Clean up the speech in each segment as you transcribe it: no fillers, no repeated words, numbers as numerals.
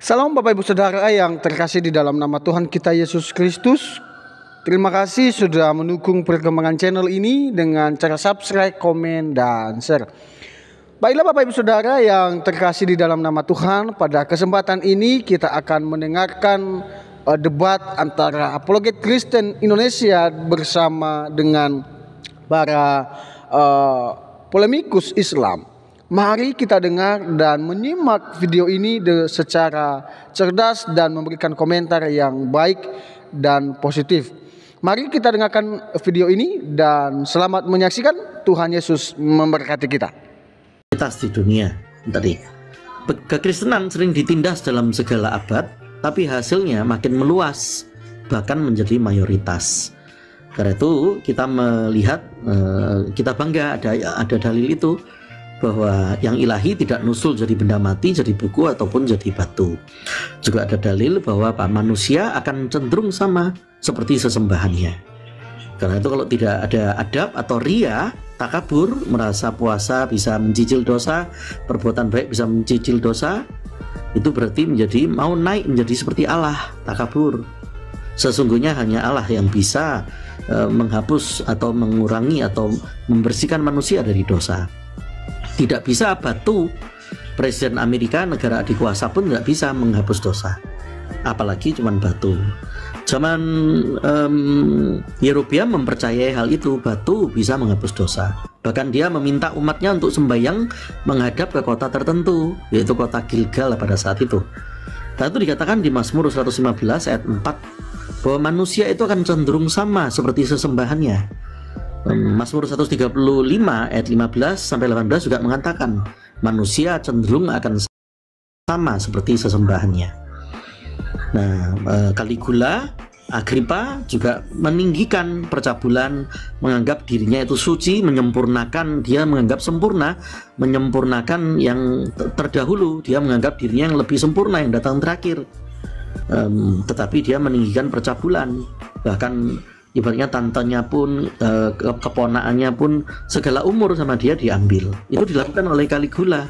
Salam Bapak Ibu Saudara yang terkasih di dalam nama Tuhan kita Yesus Kristus. Terima kasih sudah mendukung perkembangan channel ini dengan cara subscribe, komen, dan share. Baiklah Bapak Ibu Saudara yang terkasih di dalam nama Tuhan, pada kesempatan ini kita akan mendengarkan debat antara apologet Kristen Indonesia bersama dengan para polemikus Islam. Mari kita dengar dan menyimak video ini secara cerdas dan memberikan komentar yang baik dan positif. Mari kita dengarkan video ini dan selamat menyaksikan. Tuhan Yesus memberkati kita. Di dunia tadi, kekristenan sering ditindas dalam segala abad, tapi hasilnya makin meluas, bahkan menjadi mayoritas. Karena itu kita melihat, kita bangga ada dalil itu, bahwa yang ilahi tidak nusul jadi benda mati, jadi buku ataupun jadi batu. Juga ada dalil bahwa manusia akan cenderung sama seperti sesembahannya. Karena itu kalau tidak ada adab atau ria, takabur, merasa puasa bisa mencicil dosa, perbuatan baik bisa mencicil dosa, itu berarti mau naik menjadi seperti Allah, takabur. Sesungguhnya hanya Allah yang bisa menghapus atau mengurangi atau membersihkan manusia dari dosa. Tidak bisa batu. Presiden Amerika, negara adikuasa pun tidak bisa menghapus dosa, apalagi cuman batu. Zaman Yerobeam mempercayai hal itu, batu bisa menghapus dosa. Bahkan dia meminta umatnya untuk sembahyang menghadap ke kota tertentu, yaitu kota Gilgal pada saat itu. Dan itu dikatakan di Mazmur 115 ayat 4 bahwa manusia itu akan cenderung sama seperti sesembahannya. Mazmur 135 ayat 15 sampai 18 juga mengatakan manusia cenderung akan sama seperti sesembahannya. Nah, Caligula, Agrippa juga meninggikan percabulan, menganggap dirinya itu suci, menyempurnakan, dia menganggap sempurna, menyempurnakan yang terdahulu, dia menganggap dirinya yang lebih sempurna, yang datang terakhir. Tetapi dia meninggikan percabulan, bahkan ibaratnya tantenya pun, keponaannya pun, segala umur sama dia diambil. Itu dilakukan oleh Caligula.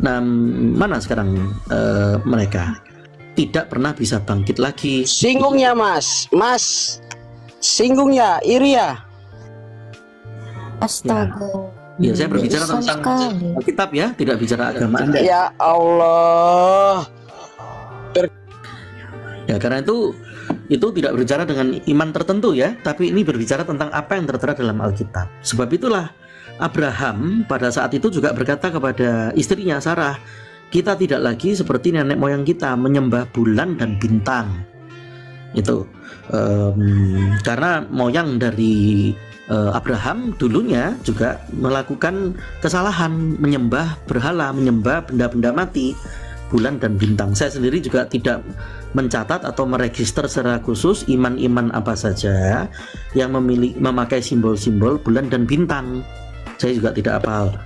Nah, mana sekarang mereka? Tidak pernah bisa bangkit lagi. Singgungnya mas, singgungnya Iria. Astaga. Ya, saya berbicara tentang kitab ya, tidak bicara agama Anda. Ya Allah. Ya, karena itu tidak berbicara dengan iman tertentu ya, tapi ini berbicara tentang apa yang tertera dalam Alkitab. Sebab itulah Abraham pada saat itu juga berkata kepada istrinya Sarah, kita tidak lagi seperti nenek moyang kita menyembah bulan dan bintang. Itu karena moyang dari Abraham dulunya juga melakukan kesalahan, menyembah berhala, menyembah benda-benda mati, bulan dan bintang. Saya sendiri juga tidak mencatat atau meregister secara khusus iman-iman apa saja yang memakai simbol-simbol bulan dan bintang. Saya juga tidak hafal.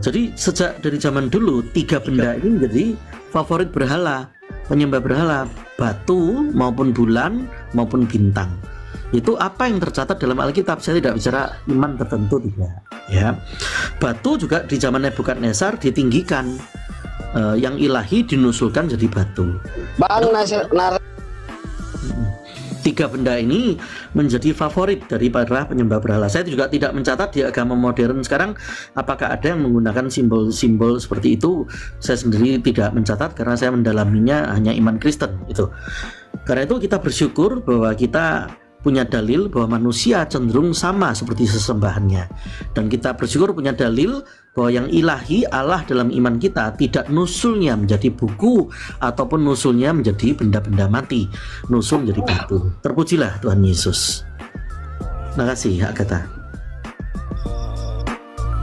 Jadi sejak dari zaman dulu 3 benda ini menjadi favorit berhala, penyembah berhala, batu maupun bulan maupun bintang. Itu apa yang tercatat dalam Alkitab. Saya tidak bicara iman tertentu, tidak ya. Batu juga di zaman Nebukadnezar ditinggikan, yang ilahi dinusulkan jadi batu. Bang Nasir, 3 benda ini menjadi favorit dari para penyembah berhala. Saya juga tidak mencatat di agama modern sekarang apakah ada yang menggunakan simbol-simbol seperti itu. Saya sendiri tidak mencatat karena saya mendalaminya hanya iman Kristen itu. Karena itu kita bersyukur bahwa kita punya dalil bahwa manusia cenderung sama seperti sesembahannya, dan kita bersyukur punya dalil bahwa yang ilahi Allah dalam iman kita tidak nusulnya menjadi buku ataupun nusulnya menjadi benda-benda mati, nusul menjadi batu. Terpujilah Tuhan Yesus. Terima kasih Agatha.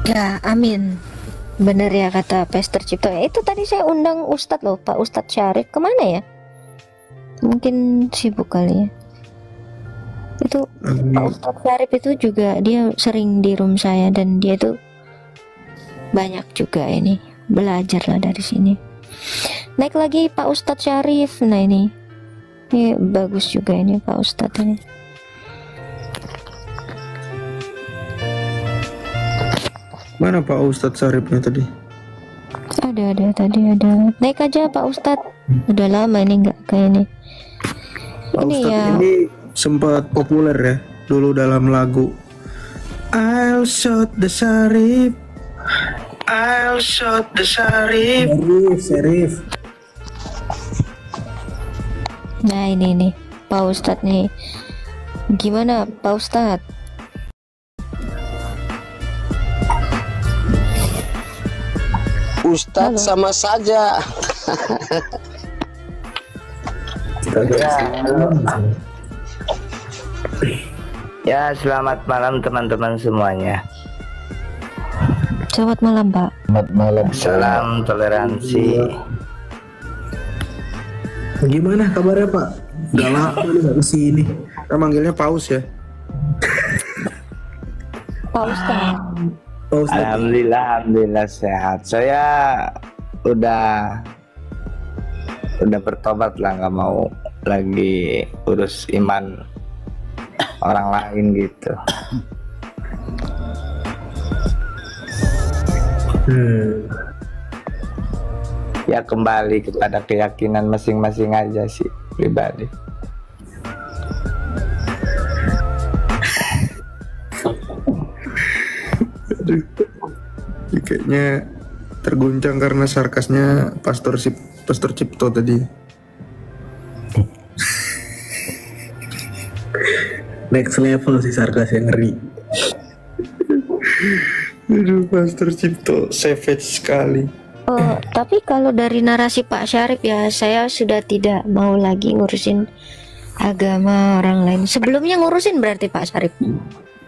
Ya, amin. Benar ya kata Pastor Cipto. Itu tadi saya undang Ustadz loh, Pak Ustadz Syarif. Kemana ya? Mungkin sibuk kali ya. Itu Pak Ustadz Syarif itu juga dia sering di room saya, dan dia tuh banyak juga ini belajar lah dari sini. Naik lagi Pak Ustadz Syarif. Nah ini bagus juga ini Pak Ustadz ini. Mana Pak Ustadz Syarifnya tadi? Ada tadi ada. Naik aja Pak Ustadz. Udah lama ini nggak kayak ini. Pak Ini Ustadz ya. ini sempat populer ya dulu dalam lagu I'll shot the Syarif. I'll shot the Syarif. Syarif. Nah ini nih Pak Ustadz nih. Gimana Pak Ustadz? Ustadz sama saja. Ya, selamat malam teman-teman semuanya. Selamat malam Pak. Selamat malam. Salam toleransi. Gimana kabarnya Pak? Udah lama nih nggak kesini. Kita manggilnya Paus ya. Pak Ustadz. Pak Ustadz. Alhamdulillah sehat. Saya udah bertobat lah, nggak mau lagi urus iman orang lain gitu. Ya kembali kepada keyakinan masing-masing aja sih pribadi. Aduh. Kayaknya terguncang karena sarkasnya Pastor Cipto tadi. Next level sih sarkasnya, ngeri. Aduh, Pastor Cipto savage sekali. Oh, tapi kalau dari narasi Pak Syarif ya, saya sudah tidak mau lagi ngurusin agama orang lain. Sebelumnya ngurusin berarti Pak Syarif.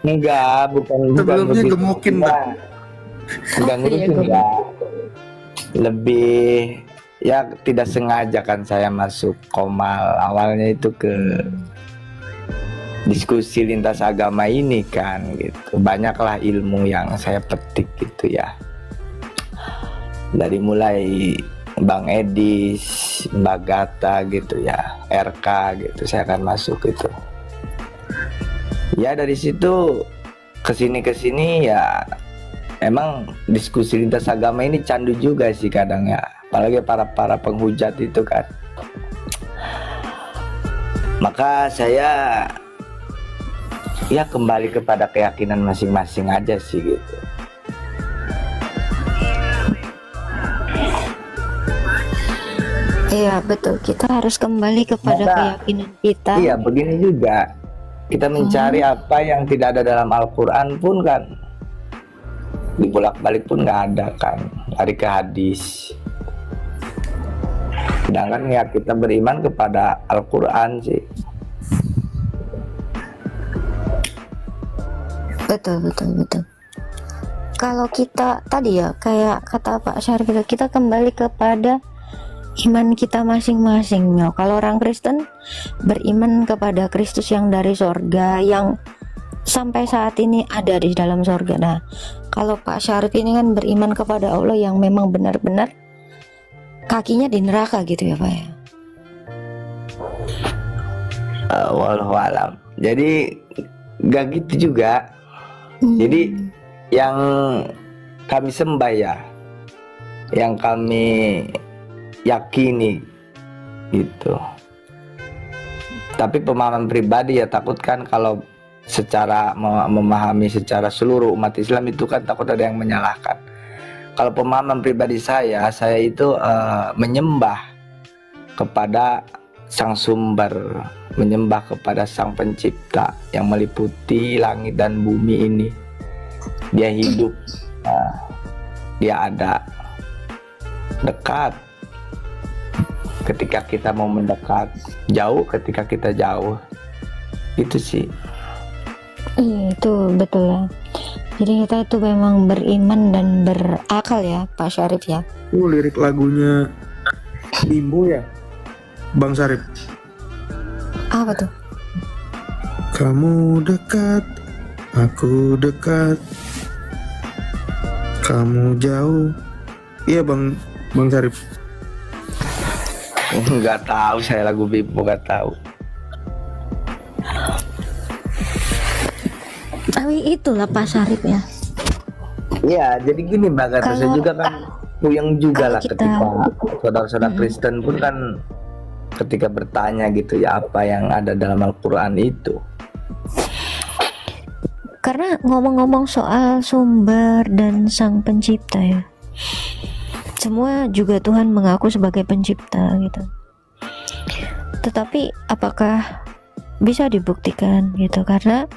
Enggak, bukan Sebelumnya begitu. gemukin, Mbak. Bukan ngurusin, enggak. Lebih ya tidak sengaja kan saya masuk Komal. Awalnya itu ke diskusi lintas agama ini kan gitu. Banyaklah ilmu yang saya petik gitu ya. Dari mulai Bang Edis, Mbak Gata gitu ya, RK gitu, saya akan masuk gitu. Ya dari situ kesini ya, emang diskusi lintas agama ini candu juga sih kadang ya, apalagi para penghujat itu kan. Maka saya ya kembali kepada keyakinan masing-masing aja sih gitu. Iya betul, kita harus kembali kepada Maka, keyakinan kita. Iya begini juga, kita mencari apa yang tidak ada dalam Al-Quran pun kan, dibolak-balik pun nggak ada kan, lari ke hadis. Sedangkan ya kita beriman kepada Al-Quran sih. Betul. Kalau kita tadi ya, kayak kata Pak Syarif, kita kembali kepada iman kita masing-masing ya. Kalau orang Kristen beriman kepada Kristus yang dari sorga, yang sampai saat ini ada di dalam sorga. Nah, kalau Pak Syarif ini kan beriman kepada Allah yang memang benar-benar kakinya di neraka gitu ya Pak ya. Wallahualam. Jadi gak gitu juga. Jadi yang kami sembah ya, yang kami yakini gitu. Tapi pemahaman pribadi ya, takut kan kalau secara memahami secara seluruh umat Islam itu kan takut ada yang menyalahkan. Kalau pemahaman pribadi saya itu menyembah kepada sang sumber, menyembah kepada sang pencipta yang meliputi langit dan bumi ini. Dia hidup, dia ada, dekat ketika kita mau mendekat, jauh ketika kita jauh. Itu sih. Iya itu betul ya. Jadi kita itu memang beriman dan berakal ya Pak Syarif ya. Lirik lagunya Bimbo ya, Bang Syarif. Apa tuh? Kamu dekat, aku dekat, kamu jauh. Iya Bang Syarif. Nggak tahu saya lagu Bimbo, nggak tahu. Tapi itulah Pak Syarif ya. Iya, jadi gini Mbak Gata, saya juga kan puyeng juga Kalau lah kita- ketika saudara-saudara Kristen pun kan ketika bertanya gitu ya apa yang ada dalam Al-Quran itu. Karena ngomong-ngomong soal sumber dan sang pencipta ya, semua juga Tuhan mengaku sebagai pencipta gitu. Tetapi apakah bisa dibuktikan gitu? Karena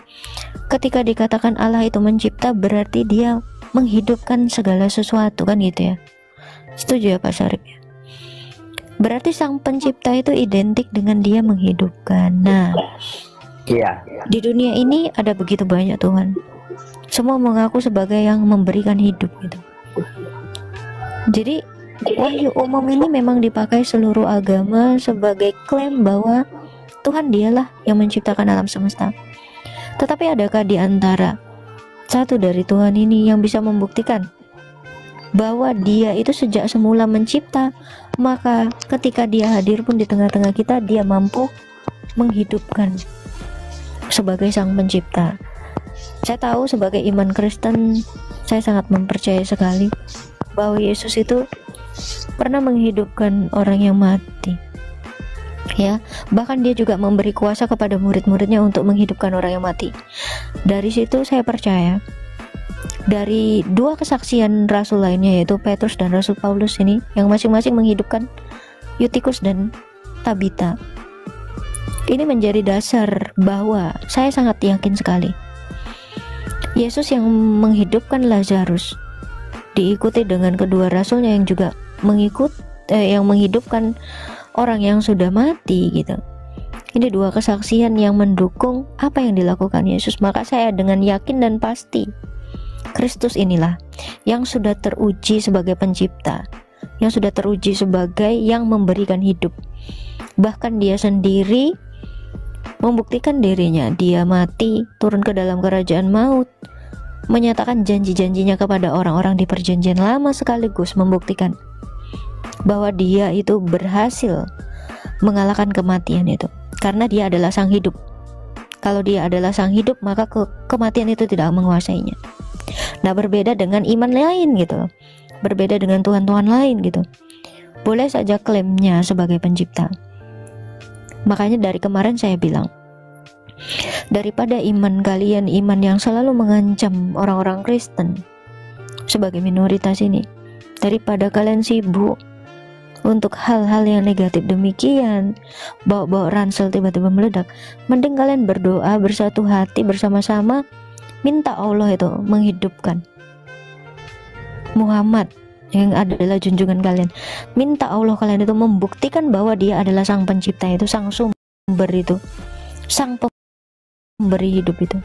ketika dikatakan Allah itu mencipta, berarti dia menghidupkan segala sesuatu kan gitu ya. Setuju ya Pak Syarif? Berarti sang pencipta itu identik dengan dia menghidupkan. Nah, Iya. di dunia ini ada begitu banyak Tuhan. Semua mengaku sebagai yang memberikan hidup gitu. Jadi wahyu umum ini memang dipakai seluruh agama sebagai klaim bahwa Tuhan dialah yang menciptakan alam semesta. Tetapi adakah di antara satu dari Tuhan ini yang bisa membuktikan bahwa dia itu sejak semula mencipta, maka ketika dia hadir pun di tengah-tengah kita, dia mampu menghidupkan sebagai sang pencipta. Saya tahu sebagai iman Kristen, saya sangat mempercayai sekali bahwa Yesus itu pernah menghidupkan orang yang mati. Ya, bahkan dia juga memberi kuasa kepada murid-muridnya untuk menghidupkan orang yang mati. Dari situ saya percaya dari dua kesaksian rasul lainnya, yaitu Petrus dan Rasul Paulus ini, yang masing-masing menghidupkan Yutikus dan Tabita. Ini menjadi dasar bahwa saya sangat yakin sekali Yesus yang menghidupkan Lazarus diikuti dengan kedua rasulnya yang juga yang menghidupkan orang yang sudah mati gitu. Ini dua kesaksian yang mendukung apa yang dilakukan Yesus. Maka saya dengan yakin dan pasti Kristus inilah yang sudah teruji sebagai pencipta, yang sudah teruji sebagai yang memberikan hidup. Bahkan dia sendiri membuktikan dirinya, dia mati, turun ke dalam kerajaan maut, menyatakan janji-janjinya kepada orang-orang di perjanjian lama, sekaligus membuktikan bahwa dia itu berhasil mengalahkan kematian itu, karena dia adalah sang hidup. Kalau dia adalah sang hidup, maka kematian itu tidak menguasainya. Nah, berbeda dengan iman lain gitu, berbeda dengan Tuhan-Tuhan lain gitu, boleh saja klaimnya sebagai pencipta. Makanya dari kemarin saya bilang, daripada iman kalian iman yang selalu mengancam orang-orang Kristen sebagai minoritas ini, daripada kalian sibuk untuk hal-hal yang negatif demikian, bawa-bawa ransel tiba-tiba meledak, mending kalian berdoa bersatu hati bersama-sama, minta Allah itu menghidupkan Muhammad yang adalah junjungan kalian. Minta Allah kalian itu membuktikan bahwa dia adalah sang pencipta itu, sang sumber itu, sang pemberi hidup itu.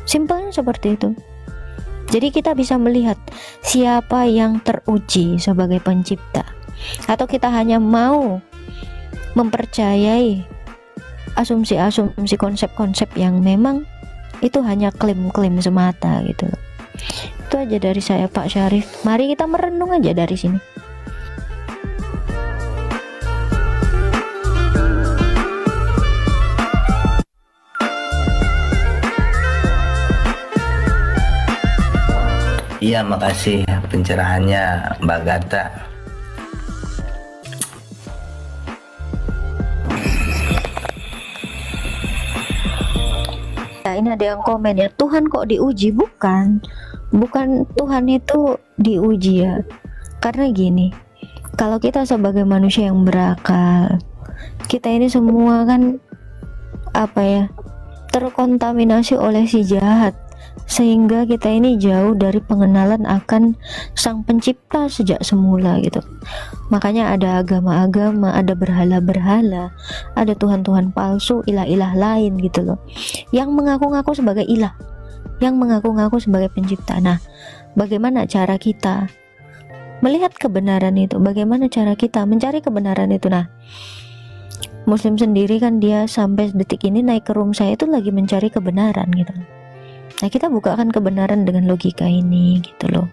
Simpelnya seperti itu. Jadi kita bisa melihat siapa yang teruji sebagai pencipta, atau kita hanya mau mempercayai asumsi-asumsi, konsep-konsep yang memang itu hanya klaim-klaim semata gitu. Itu aja dari saya Pak Syarif. Mari kita merenung aja dari sini. Iya, makasih pencerahannya Mbak Gata. Nah, ini ada yang komen ya, Tuhan kok diuji? Bukan Tuhan itu diuji ya. Karena gini, kalau kita sebagai manusia yang berakal, kita ini semua kan terkontaminasi oleh si jahat, sehingga kita ini jauh dari pengenalan akan sang pencipta sejak semula gitu. Makanya ada agama-agama, ada berhala-berhala, ada Tuhan-Tuhan palsu, ilah-ilah lain gitu loh, yang mengaku-ngaku sebagai ilah, yang mengaku-ngaku sebagai pencipta. Nah, bagaimana cara kita melihat kebenaran itu? Bagaimana cara kita mencari kebenaran itu? Nah, Muslim sendiri kan dia sampai detik ini naik ke room saya itu lagi mencari kebenaran gitu. Nah, kita bukakan kebenaran dengan logika ini gitu loh.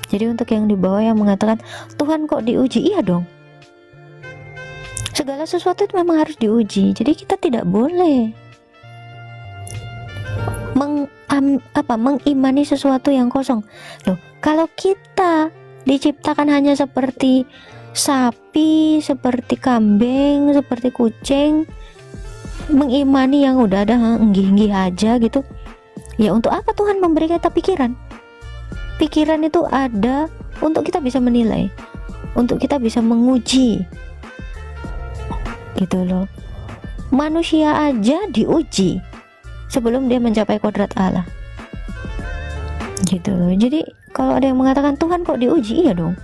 Jadi untuk yang di bawah yang mengatakan Tuhan kok diuji, iya dong, segala sesuatu itu memang harus diuji. Jadi kita tidak boleh mengimani sesuatu yang kosong loh. Kalau kita diciptakan hanya seperti sapi, seperti kambing, seperti kucing, mengimani yang udah ada, enggih-enggih aja gitu. Ya untuk apa Tuhan memberi kita pikiran? Pikiran itu ada untuk kita bisa menilai, untuk kita bisa menguji, gitu loh. Manusia aja diuji sebelum dia mencapai kodrat Allah, gitu loh. Jadi kalau ada yang mengatakan Tuhan kok diuji, iya dong.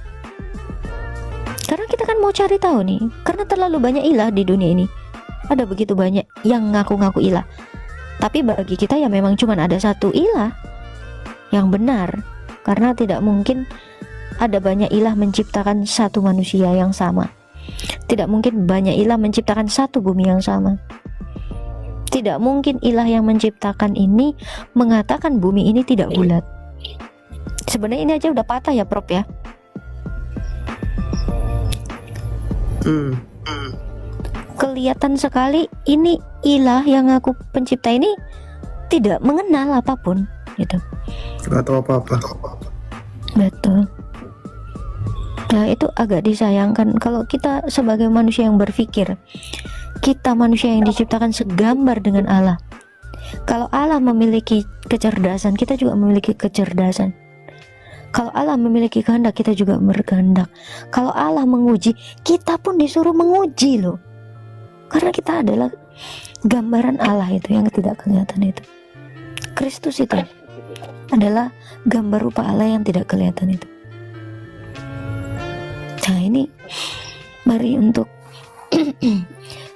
Karena kita kan mau cari tahu nih, karena terlalu banyak ilah di dunia ini. Ada begitu banyak yang ngaku-ngaku ilah. Tapi bagi kita ya memang cuma ada satu ilah yang benar. Karena tidak mungkin ada banyak ilah menciptakan satu manusia yang sama. Tidak mungkin banyak ilah menciptakan satu bumi yang sama. Tidak mungkin ilah yang menciptakan ini mengatakan bumi ini tidak bulat. Sebenarnya ini aja udah patah ya Prof ya. Kelihatan sekali ini ilah yang aku pencipta ini tidak mengenal apapun gitu. Gak tahu apa-apa. Betul. Nah itu agak disayangkan kalau kita sebagai manusia yang berpikir, kita manusia yang diciptakan segambar dengan Allah. Kalau Allah memiliki kecerdasan, kita juga memiliki kecerdasan. Kalau Allah memiliki kehendak, kita juga berkehendak. Kalau Allah menguji, kita pun disuruh menguji loh. Karena kita adalah gambaran Allah itu yang tidak kelihatan itu. Kristus itu adalah gambar rupa Allah yang tidak kelihatan itu. Nah ini mari untuk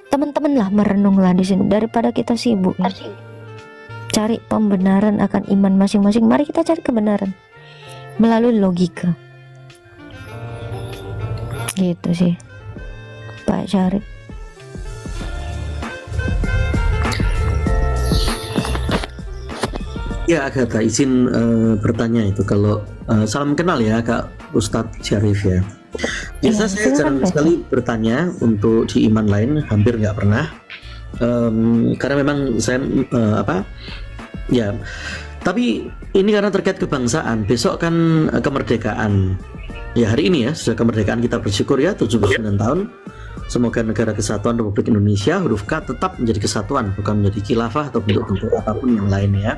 teman-teman lah merenunglah di sini daripada kita sibuk ya. Cari pembenaran akan iman masing-masing. Mari kita cari kebenaran melalui logika. Gitu sih Pak Syarif. Ya Agatha, izin bertanya itu kalau salam kenal ya Kak Ustadz Syarif ya. Biasa saya jarang sekali bertanya untuk di iman lain, hampir nggak pernah. Karena memang saya ya. Tapi ini karena terkait kebangsaan. Besok kan kemerdekaan. Ya hari ini ya sudah kemerdekaan, kita bersyukur ya 79 tahun. Semoga negara kesatuan Republik Indonesia huruf K tetap menjadi kesatuan, bukan menjadi khilafah atau bentuk-bentuk apapun yang lainnya.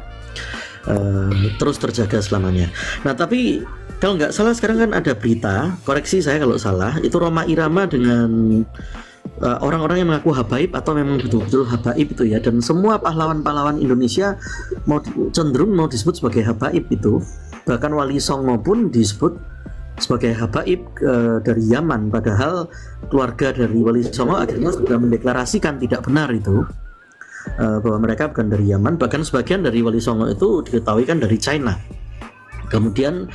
Terus terjaga selamanya. Nah tapi kalau nggak salah sekarang kan ada berita, koreksi saya kalau salah, itu Rhoma Irama dengan orang-orang yang mengaku habaib atau memang betul-betul habaib itu ya, dan semua pahlawan-pahlawan Indonesia cenderung mau disebut sebagai habaib itu, bahkan Wali Songo pun disebut sebagai habaib dari Yaman, padahal keluarga dari Wali Songo akhirnya sudah mendeklarasikan tidak benar itu, bahwa mereka bukan dari Yaman. Bahkan sebagian dari Wali Songo itu diketahui kan dari China. Kemudian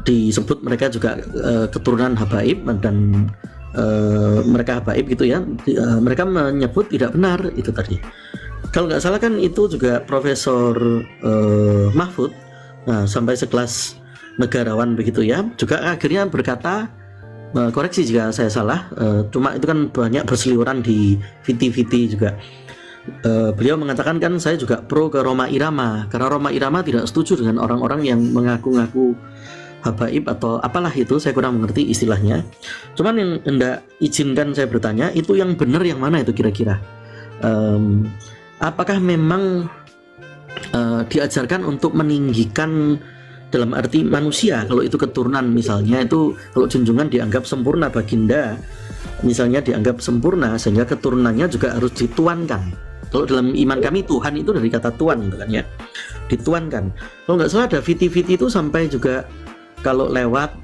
disebut mereka juga keturunan habaib dan mereka habaib gitu ya. Mereka menyebut tidak benar itu tadi. Kalau nggak salah kan itu juga Profesor Mahfud, nah, sampai sekelas negarawan begitu ya, juga akhirnya berkata, koreksi jika saya salah, cuma itu kan banyak berseliweran di VT juga. Beliau mengatakan kan saya juga pro ke Rhoma Irama, karena Rhoma Irama tidak setuju dengan orang-orang yang mengaku-ngaku habaib atau apalah itu, saya kurang mengerti istilahnya. Cuman yang hendak izinkan saya bertanya, itu yang benar yang mana itu kira-kira? Apakah memang diajarkan untuk meninggikan dalam arti manusia, kalau itu keturunan misalnya, itu kalau junjungan dianggap sempurna, baginda misalnya dianggap sempurna, sehingga keturunannya juga harus dituankan. Kalau dalam iman kami Tuhan itu dari kata tuan gitu kan ya, dituankan. Kalau nggak salah ada VT itu sampai juga kalau lewat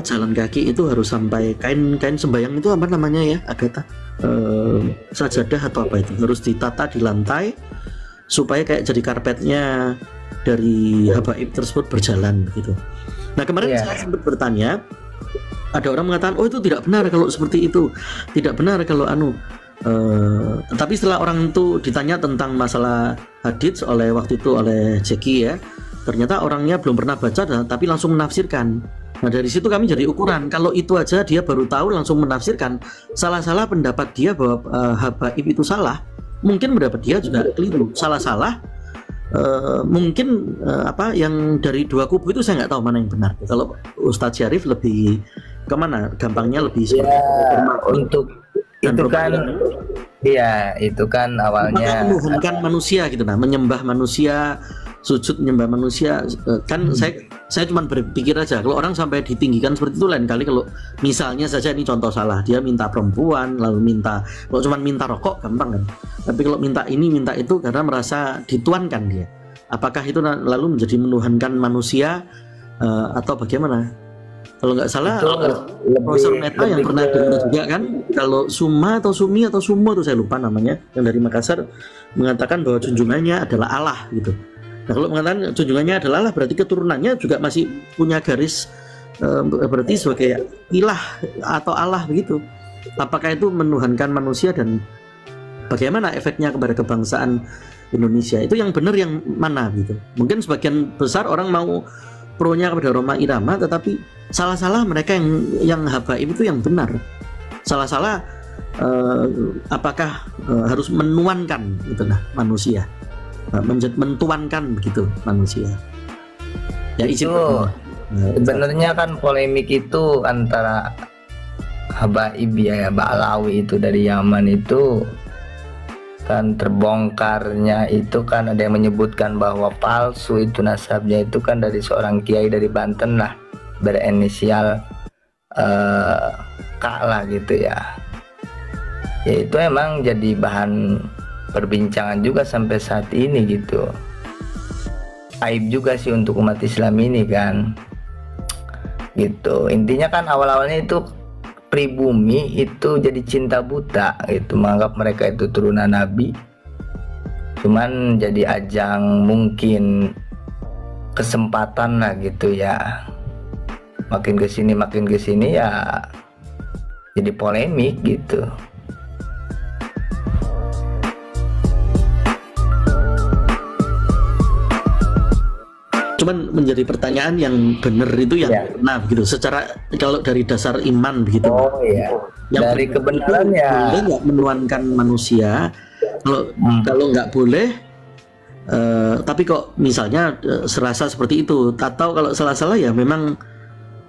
jalan kaki itu harus sampai kain sembayang itu apa namanya ya Agatha, sajadah atau apa itu harus ditata di lantai supaya kayak jadi karpetnya dari habaib tersebut berjalan begitu. Nah kemarin saya sempat bertanya, ada orang mengatakan oh itu tidak benar kalau seperti itu, tidak benar kalau tapi setelah orang itu ditanya tentang masalah hadits waktu itu oleh Jeki ya, ternyata orangnya belum pernah baca tapi langsung menafsirkan. Nah dari situ kami jadi ukuran, kalau itu aja dia baru tahu langsung menafsirkan, salah-salah pendapat dia bahwa habaib itu salah, mungkin pendapat dia juga keliru, salah-salah mungkin apa yang dari dua kubu itu saya nggak tahu mana yang benar. Kalau Ustadz Syarif lebih kemana? Gampangnya lebih untuk itu kan, iya itu kan awalnya menuhankan manusia gitu, nah menyembah manusia, sujud menyembah manusia. Kan saya cuma berpikir aja kalau orang sampai ditinggikan seperti itu, lain kali kalau misalnya saja ini contoh salah, dia minta perempuan lalu minta, kalau cuma minta rokok gampang kan, tapi kalau minta ini minta itu karena merasa dituankan dia, apakah itu lalu menjadi menuhankan manusia atau bagaimana? Kalau nggak salah Profesor Meta yang pernah dengar juga kan, kalau Suma atau Sumi atau Sumo itu saya lupa namanya, yang dari Makassar mengatakan bahwa junjungannya adalah Allah gitu. Nah kalau mengatakan junjungannya adalah Allah, berarti keturunannya juga masih punya garis berarti sebagai ilah atau Allah begitu. Apakah itu menuhankan manusia dan bagaimana efeknya kepada kebangsaan Indonesia? Itu yang benar yang mana gitu. Mungkin sebagian besar orang mau pro-nya kepada Rhoma Irama, tetapi salah-salah mereka yang habaib itu yang benar. Salah-salah apakah harus menuankan gitu nah manusia, mentuankan begitu manusia. Ya itu sebenarnya kan polemik itu antara habaib ya Ba'alawi itu dari Yaman itu kan terbongkarnya itu kan ada yang menyebutkan bahwa palsu itu nasabnya itu kan dari seorang kiai dari Banten lah, berinisial K lah gitu ya. Ya itu emang jadi bahan perbincangan juga sampai saat ini gitu. Aib juga sih untuk umat Islam ini kan. Gitu. Intinya kan awal-awalnya itu pribumi itu jadi cinta buta gitu, menganggap mereka itu turunan Nabi. Cuman jadi ajang mungkin kesempatan lah gitu ya. Makin kesini ya jadi polemik gitu. Cuman menjadi pertanyaan yang benar itu yang nah begitu. Secara kalau dari dasar iman begitu. Oh iya. Yang dari kebenaran ya. Boleh nggak menuankan manusia? Kalau nggak boleh. Tapi kok misalnya serasa seperti itu, atau kalau salah-salah ya memang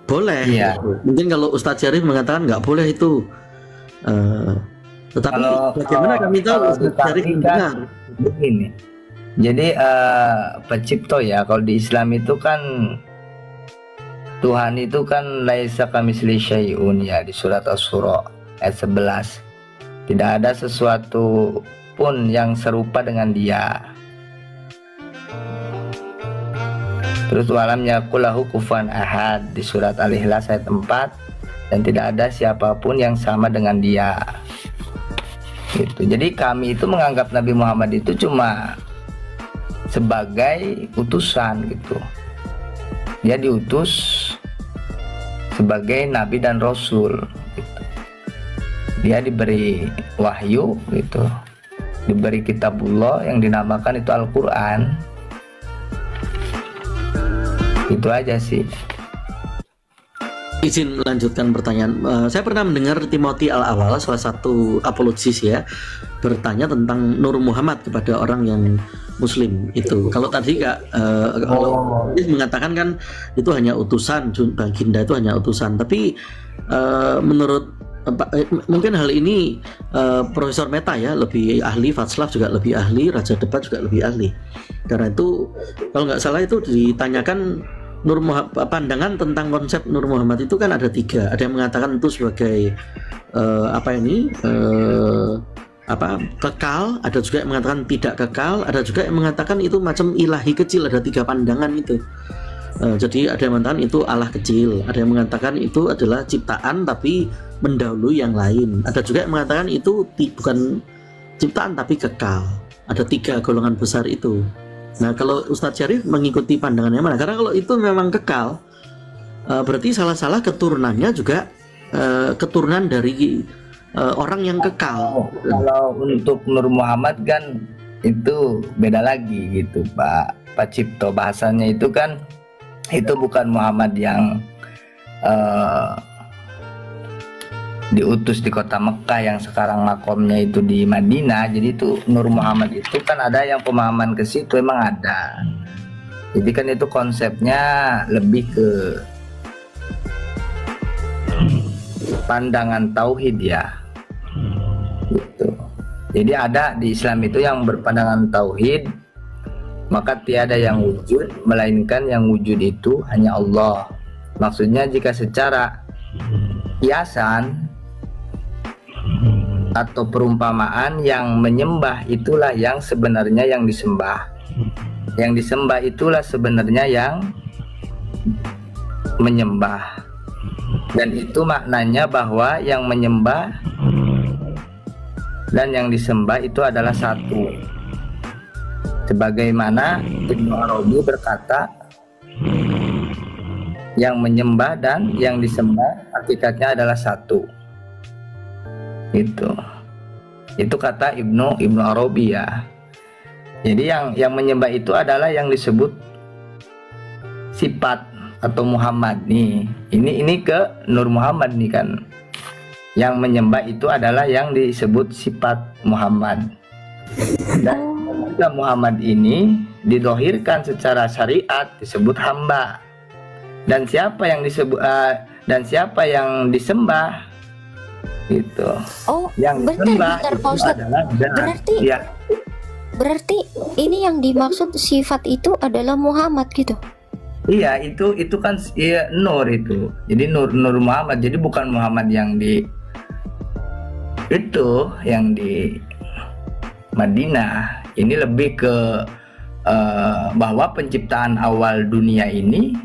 boleh. Iya. Mungkin kalau Ustadz Syarif mengatakan nggak boleh itu, tetapi bagaimana kami tahu Ustadz Syarif mendengar? Begini, jadi pencipta ya, kalau di Islam itu kan Tuhan itu kan laisa kamitslihi syai'un ya, di surat Asy-Syura ayat 11. Tidak ada sesuatu pun yang serupa dengan Dia. Terus walam yakulahu kufuwan ahad di surat Al-Ikhlas ayat 4, dan tidak ada siapapun yang sama dengan Dia. Gitu. Jadi kami itu menganggap Nabi Muhammad itu cuma sebagai utusan gitu. Dia diutus sebagai nabi dan rasul gitu. Dia diberi wahyu gitu. Diberi kitabullah yang dinamakan itu Al-Qur'an. Itu aja sih. Izin melanjutkan pertanyaan. Saya pernah mendengar Timothy Al-Awwal, salah satu apologesis ya, bertanya tentang Nur Muhammad kepada orang yang Muslim itu. Kalau tadi kalau mengatakan kan itu hanya utusan, baginda itu hanya utusan. Tapi menurut mungkin hal ini Profesor Meta ya lebih ahli, Václav juga lebih ahli, Raja Debat juga lebih ahli. Karena itu kalau nggak salah itu ditanyakan Nur Muhammad, pandangan tentang konsep Nur Muhammad itu kan ada 3. Ada yang mengatakan itu sebagai kekal, ada juga yang mengatakan tidak kekal, ada juga yang mengatakan itu macam ilahi kecil. Ada 3 pandangan itu. Jadi ada yang mengatakan itu Allah kecil, ada yang mengatakan itu adalah ciptaan tapi mendahului yang lain. Ada juga yang mengatakan itu bukan ciptaan tapi kekal. Ada 3 golongan besar itu. Nah kalau Ustadz Syarif mengikuti pandangannya mana? Karena kalau itu memang kekal, berarti salah-salah keturunannya juga keturunan dari orang yang kekal. Kalau untuk Nur Muhammad kan itu beda lagi gitu Pak Cipto, bahasanya itu kan itu bukan Muhammad yang diutus di kota Mekah yang sekarang makomnya itu di Madinah. Jadi itu Nur Muhammad itu kan ada yang pemahaman ke situ emang ada. Jadi kan itu konsepnya lebih ke pandangan tauhid ya. Gitu. Jadi ada di Islam itu yang berpandangan tauhid, maka tiada yang wujud melainkan yang wujud itu hanya Allah. Maksudnya jika secara kiasan atau perumpamaan, yang menyembah itulah yang sebenarnya yang disembah. Yang disembah itulah sebenarnya yang menyembah. Dan itu maknanya bahwa yang menyembah dan yang disembah itu adalah satu. Sebagaimana Ibnu Arabi berkata, yang menyembah dan yang disembah hakikatnya adalah satu. Itu kata Ibnu Arabi ya. Jadi yang menyembah itu adalah yang disebut sifat atau Muhammad nih. Ini ke Nur Muhammad nih kan. Yang menyembah itu adalah yang disebut sifat Muhammad. Dan Muhammad ini didohirkan secara syariat disebut hamba. Dan siapa yang disebut dan siapa yang disembah itu. Oh, yang bentar Pak Ustadz. Berarti ya. Berarti ini yang dimaksud sifat itu adalah Muhammad gitu. Iya, itu kan ya, Nur itu. Jadi Nur Muhammad. Jadi bukan Muhammad yang di Madinah. Ini lebih ke bahwa penciptaan awal dunia ini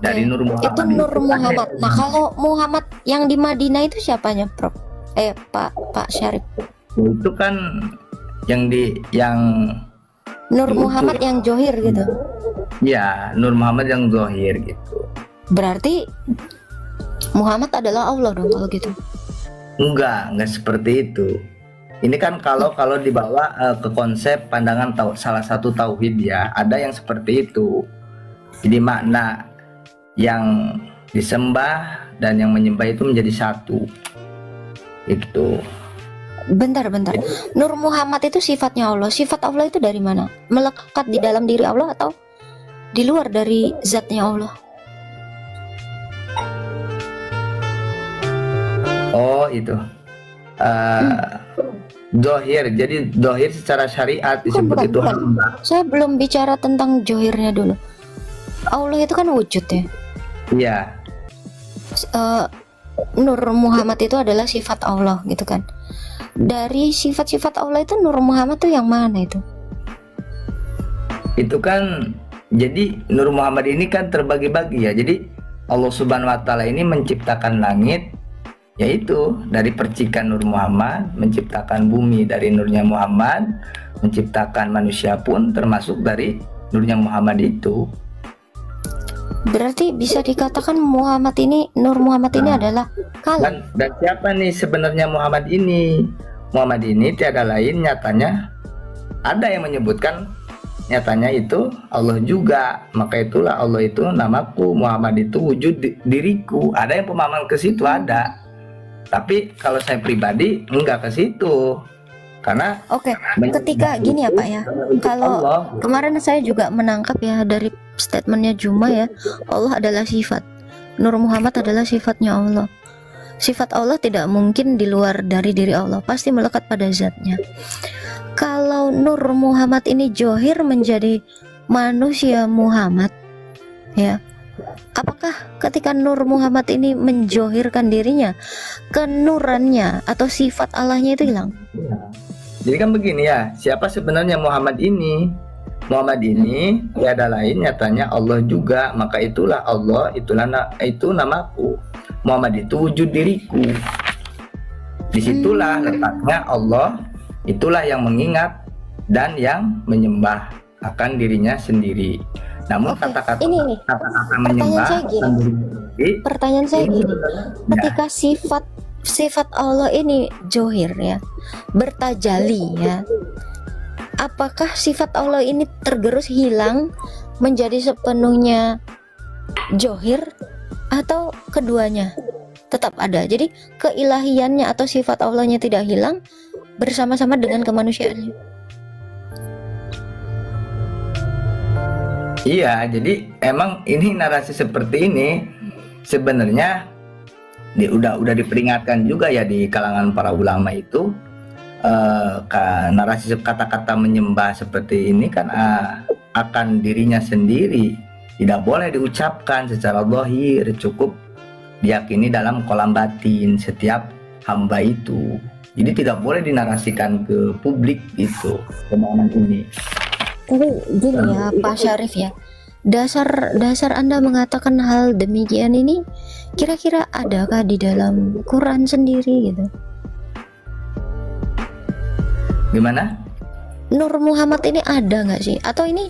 dari Nur Muhammad. Itu Nur Muhammad. Nah, kalau Muhammad yang di Madinah itu siapanya, Prof? Pak Syarif. Itu kan yang Nur Muhammad yang Johir gitu. Ya, Nur Muhammad yang Zohir gitu. Berarti Muhammad adalah Allah dong kalau gitu. Enggak seperti itu. Ini kan kalau dibawa ke konsep pandangan salah satu tauhid ya, ada yang seperti itu. Jadi makna yang disembah dan yang menyembah itu menjadi satu. Itu. Bentar. Nur Muhammad itu sifatnya Allah. Sifat Allah itu dari mana? Melekat di dalam diri Allah atau di luar dari zatnya Allah? Oh itu Dohir. Jadi dohir secara syariat disebut itu hamba. Saya belum bicara tentang johirnya dulu. Allah itu kan wujud ya. Iya. Nur Muhammad itu adalah sifat Allah gitu kan. Dari sifat-sifat Allah itu Nur Muhammad itu yang mana itu? Itu kan, jadi Nur Muhammad ini kan terbagi-bagi ya. Jadi Allah Subhanahu wa Ta'ala ini menciptakan langit, yaitu dari percikan Nur Muhammad, menciptakan bumi dari nurnya Muhammad, menciptakan manusia pun termasuk dari nurnya Muhammad itu. Berarti bisa dikatakan Muhammad ini, Nur Muhammad ini adalah kalam. Dan siapa nih sebenarnya Muhammad ini? Muhammad ini tiada lain, nyatanya ada yang menyebutkan nyatanya itu Allah juga. Maka itulah Allah itu namaku, Muhammad itu wujud diriku. Ada yang pemahaman ke situ ada. Tapi kalau saya pribadi enggak ke situ. Karena ketika gini ya Pak ya. Kalau kemarin saya juga menangkap ya dari statementnya Juma ya, Allah adalah sifat, Nur Muhammad adalah sifatnya Allah. Sifat Allah tidak mungkin di luar dari diri Allah, pasti melekat pada zatnya. Kalau Nur Muhammad ini johir menjadi manusia Muhammad ya, apakah ketika Nur Muhammad ini menjohirkan dirinya, kenurannya atau sifat Allahnya itu hilang? Jadi kan begini ya, siapa sebenarnya Muhammad ini? Muhammad ini tiada lain nyatanya Allah juga. Maka itulah Allah, itu namaku. Muhammad itu wujud diriku. Disitulah letaknya Allah, itulah yang mengingat dan yang menyembah akan dirinya sendiri. Namun kata-kata menyembah pertanyaan saya gini, ketika sifat Allah ini johir ya, bertajali ya, apakah sifat Allah ini tergerus hilang menjadi sepenuhnya johir atau keduanya? tetap ada. Jadi keilahiannya atau sifat Allahnya tidak hilang bersama-sama dengan kemanusiaannya. Iya, jadi emang ini narasi seperti ini sebenarnya udah diperingatkan juga ya di kalangan para ulama itu. Narasi kata-kata menyembah seperti ini kan akan dirinya sendiri, tidak boleh diucapkan secara zahir, cukup diyakini dalam kolam batin setiap hamba itu. Jadi tidak boleh dinarasikan ke publik itu pemahaman ini. Tapi gini ya Pak Syarif ya, dasar Anda mengatakan hal demikian ini kira-kira adakah di dalam Quran sendiri gitu? Gimana? Nur Muhammad ini ada nggak sih? Atau ini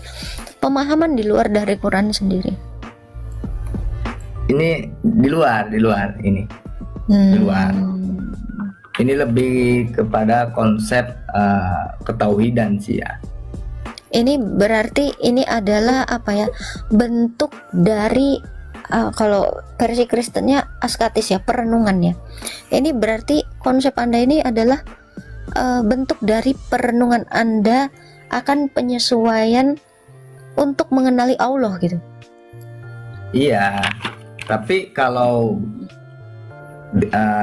pemahaman di luar dari Quran sendiri? Ini di luar ini. Di luar. Ini lebih kepada konsep ketauhidan sih ya. Ini berarti ini adalah apa ya? Bentuk dari kalau versi Kristennya askatis ya, perenungannya. Ini berarti konsep Anda ini adalah bentuk dari perenungan Anda akan penyesuaian untuk mengenali Allah gitu. Iya, tapi kalau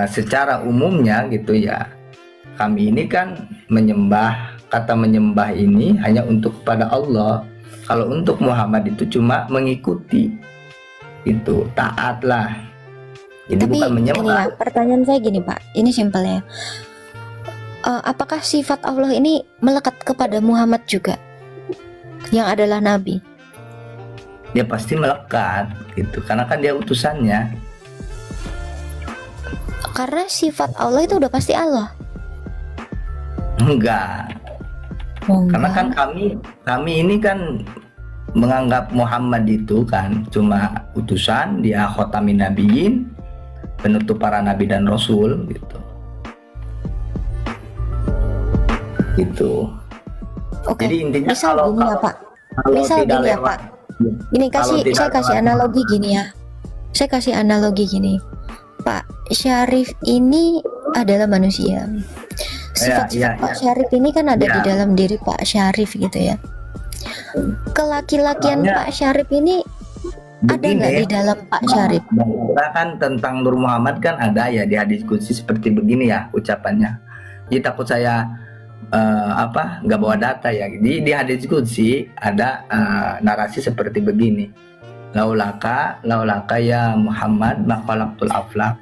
secara umumnya gitu ya, kami ini kan kata menyembah ini hanya untuk kepada Allah. Kalau untuk Muhammad itu cuma mengikuti, itu taatlah. Jadi tapi bukan menyembah. ini ya, pertanyaan saya gini Pak, ini simpelnya. Apakah sifat Allah ini melekat kepada Muhammad juga yang adalah nabi? Dia pasti melekat gitu, karena kan dia utusannya. Karena sifat Allah itu udah pasti Allah. Enggak. Karena kan kami ini kan menganggap Muhammad itu kan cuma utusan, dia khotamin nabiyyin, penutup para nabi dan rasul gitu. Gitu. Oke. Jadi intinya misal kalau gini ya Pak. Misal tidak gini ya lewat, Pak. Ini saya kasih lewat, analogi gini ya. Saya kasih analogi gini. Pak Syarif ini adalah manusia. Sifat-sifat Pak Syarif ini kan ada di dalam diri Pak Syarif gitu ya. Kelaki-lakian Pak Syarif ini ada nggak di dalam Pak Syarif? Kan tentang Nur Muhammad kan ada ya di hadis qudsi seperti begini ya ucapannya. Jadi takut saya nggak bawa data ya. Di hadis qudsi ada narasi seperti begini. Laulaka ya Muhammad makhalaqtul aflaq.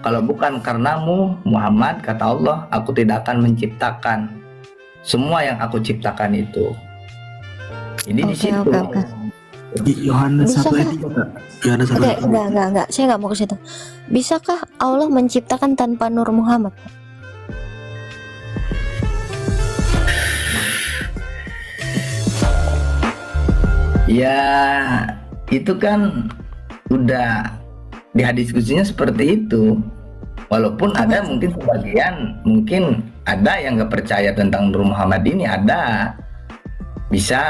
Kalau bukan karenamu Muhammad, kata Allah, aku tidak akan menciptakan semua yang aku ciptakan itu. Jadi di situ. Yohanes 1:3. Yohanes 1:3. Enggak, saya nggak mau ke situ. Bisakah Allah menciptakan tanpa Nur Muhammad? Ya, itu kan udah di hadis qudsinya seperti itu. Walaupun ada mungkin sebagian, mungkin ada yang nggak percaya tentang Nur Muhammad ini, ada. Bisa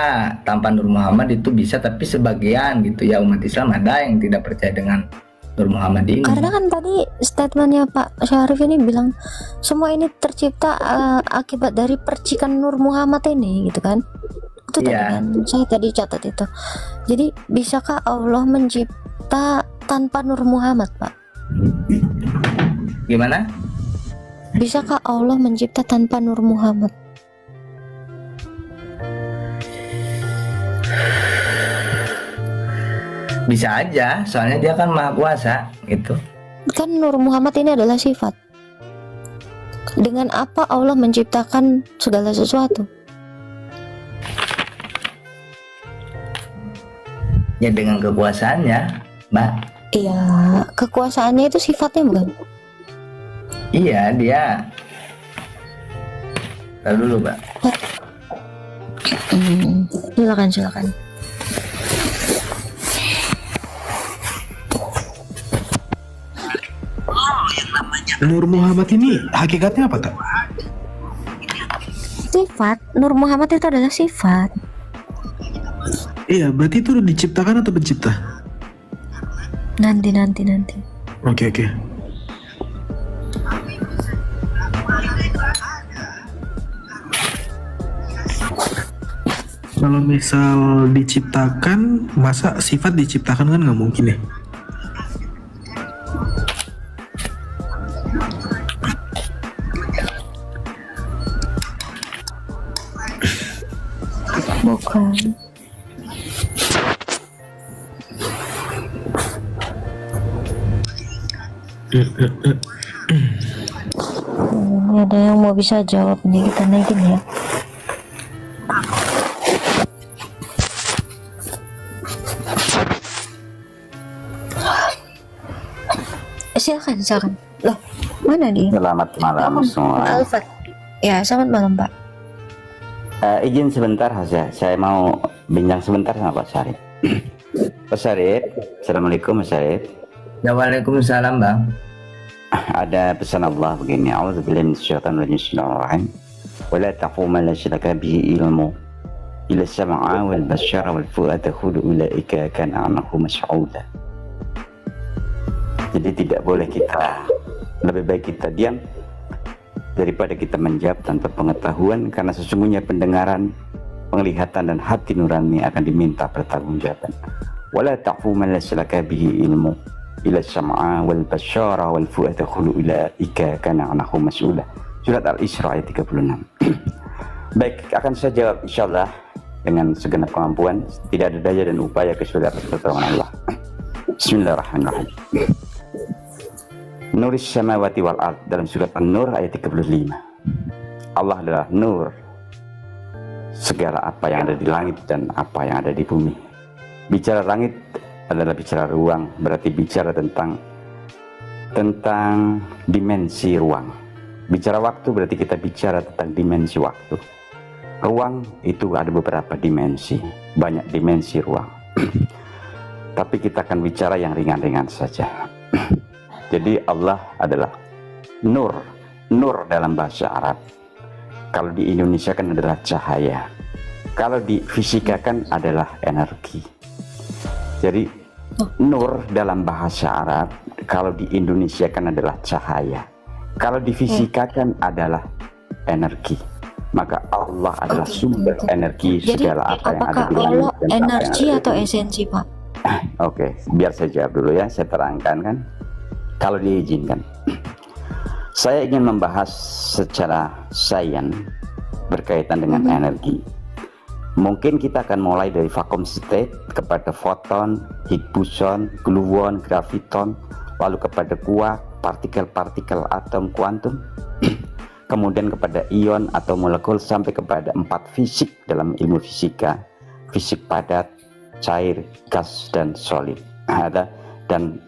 tanpa Nur Muhammad itu bisa, tapi sebagian gitu ya umat Islam ada yang tidak percaya dengan Nur Muhammad ini. Karena kan tadi statementnya Pak Syarif ini bilang semua ini tercipta akibat dari percikan Nur Muhammad ini gitu kan. Itu tadi kan saya tadi catat itu. Jadi bisakah Allah mencipta tanpa Nur Muhammad Pak? Gimana? Bisakah Allah mencipta tanpa Nur Muhammad? Bisa aja, soalnya dia kan maha kuasa gitu. Kan Nur Muhammad ini adalah sifat. Dengan apa Allah menciptakan segala sesuatu? Ya dengan kekuasaannya, Mbak. Iya, kekuasaannya itu sifatnya bukan? Iya, dia. Tahu dulu, Mbak. Silakan. Nur Muhammad ini hakikatnya apa, Kak? Sifat. Nur Muhammad itu adalah sifat. Iya, berarti itu diciptakan atau pencipta? Nanti. Oke. Kalau misal diciptakan, masa sifat diciptakan kan nggak mungkin ya? Bukan. Ini ada yang mau bisa jawab nih, kita naikin ya. Silakan. Loh, mana dia? Selamat malam semua. Alfat. Ya, selamat malam, Pak. Izin sebentar saja, saya mau bincang sebentar sama Pak Syarif. Pak Syarif, Assalamualaikum Pak Syarif. Ya, waalaikumsalam Bang. Ada pesan Allah begini, A'udzubillahi minasyaitonir rajim, bismillahirrahmanirrahim. Wa la taqfu ma la syiraka bihi ilmu ila sam'a wal basyara wal fu'ada khulu ulaika kana anhu mas'ula. Jadi tidak boleh kita, lebih baik kita diam daripada kita menjawab tanpa pengetahuan, karena sesungguhnya pendengaran, penglihatan dan hati nurani akan diminta pertanggungjawaban. Wala ta'fu man laslaka bihi ilmu ila sam'a wal basyara wal fu'ada khulu ulaika kana anhu mas'ula. Surat Al-Isra ayat 36. Baik, akan saya jawab insyaallah dengan segenap kemampuan, tidak ada daya dan upaya kecuali atas pertolongan Allah. Bismillahirrahmanirrahim. Nuris samawati wal ard, dalam surat An-Nur ayat 35. Allah adalah nur segala apa yang ada di langit dan apa yang ada di bumi. Bicara langit adalah bicara ruang, berarti bicara tentang dimensi ruang. Bicara waktu berarti kita bicara tentang dimensi waktu. Ruang itu ada beberapa dimensi, banyak dimensi ruang. Tapi kita akan bicara yang ringan-ringan saja. Jadi Allah adalah nur. Nur dalam bahasa Arab, kalau di Indonesia kan adalah cahaya. Kalau di fisika kan adalah energi. Jadi nur dalam bahasa Arab, kalau di Indonesia kan adalah cahaya. Kalau di fisika kan adalah energi. Maka Allah adalah sumber energi. Jadi, segala apa yang ada apakah di langit Allah dan apa yang energi ada di atau bumi. esensi, Pak? Oke, biar saya jawab dulu ya, saya terangkan kan, kalau diizinkan. Saya ingin membahas secara sains berkaitan dengan energi. Mungkin kita akan mulai dari vacuum state kepada foton, Higgs boson, gluon, graviton, lalu kepada kuark, partikel-partikel atom kuantum, kemudian kepada ion atau molekul, sampai kepada 4 fisik dalam ilmu fisika: fisik padat, cair, gas, dan solid. Ada dan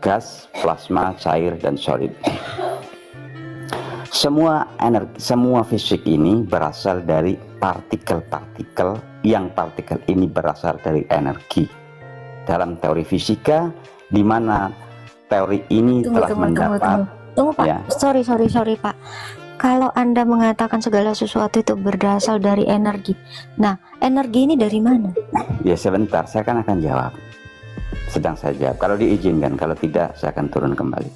gas, plasma, cair, dan solid. Semua fisik ini berasal dari partikel-partikel, yang partikel ini berasal dari energi. Dalam teori fisika, di mana teori ini telah mendapat. Tunggu Pak, ya. sorry Pak. Kalau Anda mengatakan segala sesuatu itu berasal dari energi, nah energi ini dari mana? Ya sebentar, saya kan akan jawab. Sedang saya jawab. Kalau diizinkan, kalau tidak saya akan turun kembali.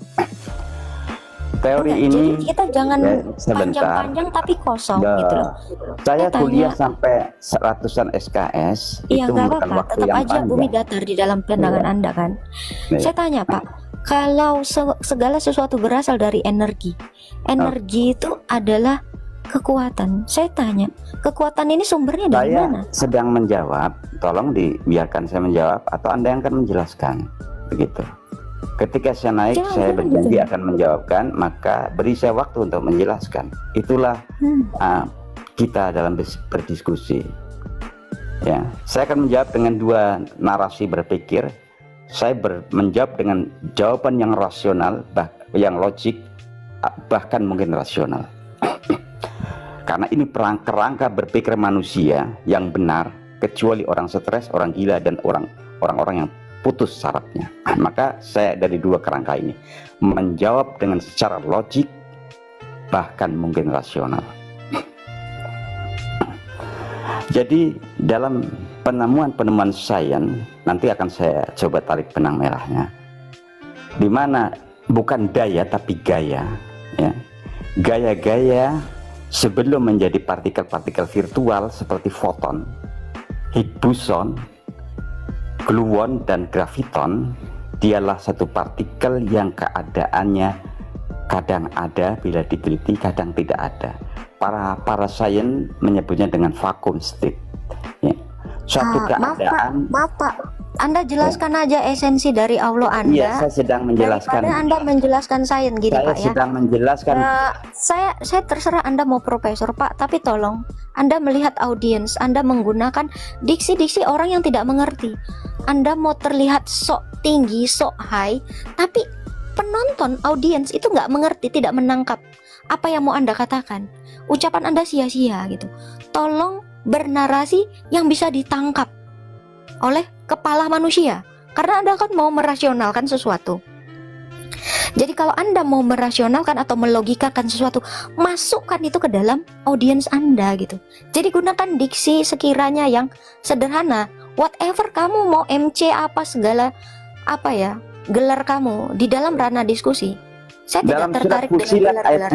Teori Enggak, ini, jadi kita jangan sebentar. panjang-panjang tapi kosong gitu loh. Saya Saya kuliah tanya. sampai ratusan SKS. Iya itu nggak bukan apa-apa, waktu tetap yang aja bumi panjang. datar di dalam pandangan Iya. Anda kan. Iya. Saya tanya Pak, kalau segala sesuatu berasal dari energi, energi itu adalah kekuatan. Saya tanya, kekuatan ini sumbernya dari Saya mana? sedang menjawab, tolong dibiarkan saya menjawab atau Anda yang akan menjelaskan. Begitu. Ketika saya naik, Jangan, saya berjanji gitu. akan menjawabkan, maka beri saya waktu untuk menjelaskan. Itulah kita dalam berdiskusi. Ya, saya akan menjawab dengan 2 narasi berpikir. Saya menjawab dengan jawaban yang rasional, yang logik, bahkan mungkin rasional. Karena ini kerangka berpikir manusia yang benar, kecuali orang stres, orang gila, dan orang-orang yang putus sarafnya. Maka saya dari 2 kerangka ini menjawab dengan secara logik, bahkan mungkin rasional. Jadi dalam penemuan sains, nanti akan saya coba tarik benang merahnya, di mana bukan daya tapi gaya, ya. Gaya-gaya sebelum menjadi partikel-partikel virtual seperti foton, Higgs boson, gluon, dan graviton, dialah satu partikel yang keadaannya kadang ada bila diteliti, kadang tidak ada. Para sains menyebutnya dengan vacuum state. Ya. Suatu keadaan. Maaf Pak, Anda jelaskan aja esensi dari Allah Anda. Iya, saya sedang menjelaskan. Daripada Anda menjelaskan sains gini saya Pak ya. Saya sedang menjelaskan. Saya terserah Anda mau profesor Pak, tapi tolong Anda melihat audiens, Anda menggunakan diksi-diksi orang yang tidak mengerti. Anda mau terlihat sok tinggi, sok high, tapi penonton, audiens itu nggak mengerti, tidak menangkap apa yang mau Anda katakan. Ucapan Anda sia-sia gitu. Tolong bernarasi yang bisa ditangkap oleh kepala manusia, karena Anda kan mau merasionalkan sesuatu. Jadi kalau Anda mau merasionalkan atau melogikakan sesuatu, masukkan itu ke dalam audiens Anda gitu. Jadi gunakan diksi sekiranya yang sederhana. Whatever kamu mau MC apa segala apa ya, gelar kamu di dalam ranah diskusi. Saya dalam tidak tertarik surat Fussilat dengan ayat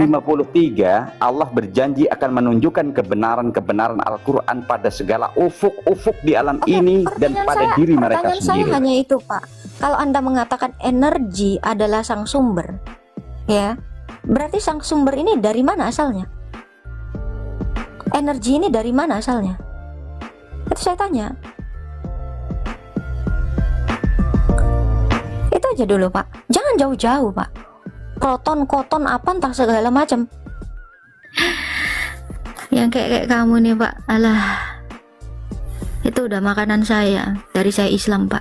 53, Allah berjanji akan menunjukkan kebenaran-kebenaran Al-Quran pada segala ufuk-ufuk di alam ini dan pada diri mereka sendiri. Pertanyaan saya hanya itu Pak. Kalau Anda mengatakan energi adalah sang sumber, ya, berarti sang sumber ini dari mana asalnya? Energi ini dari mana asalnya? Itu saya tanya. Itu aja dulu Pak. Jangan jauh-jauh Pak. Proton, koton, apa entah segala macam. Yang kayak kamu nih Pak, alah, itu udah makanan saya dari saya Islam Pak.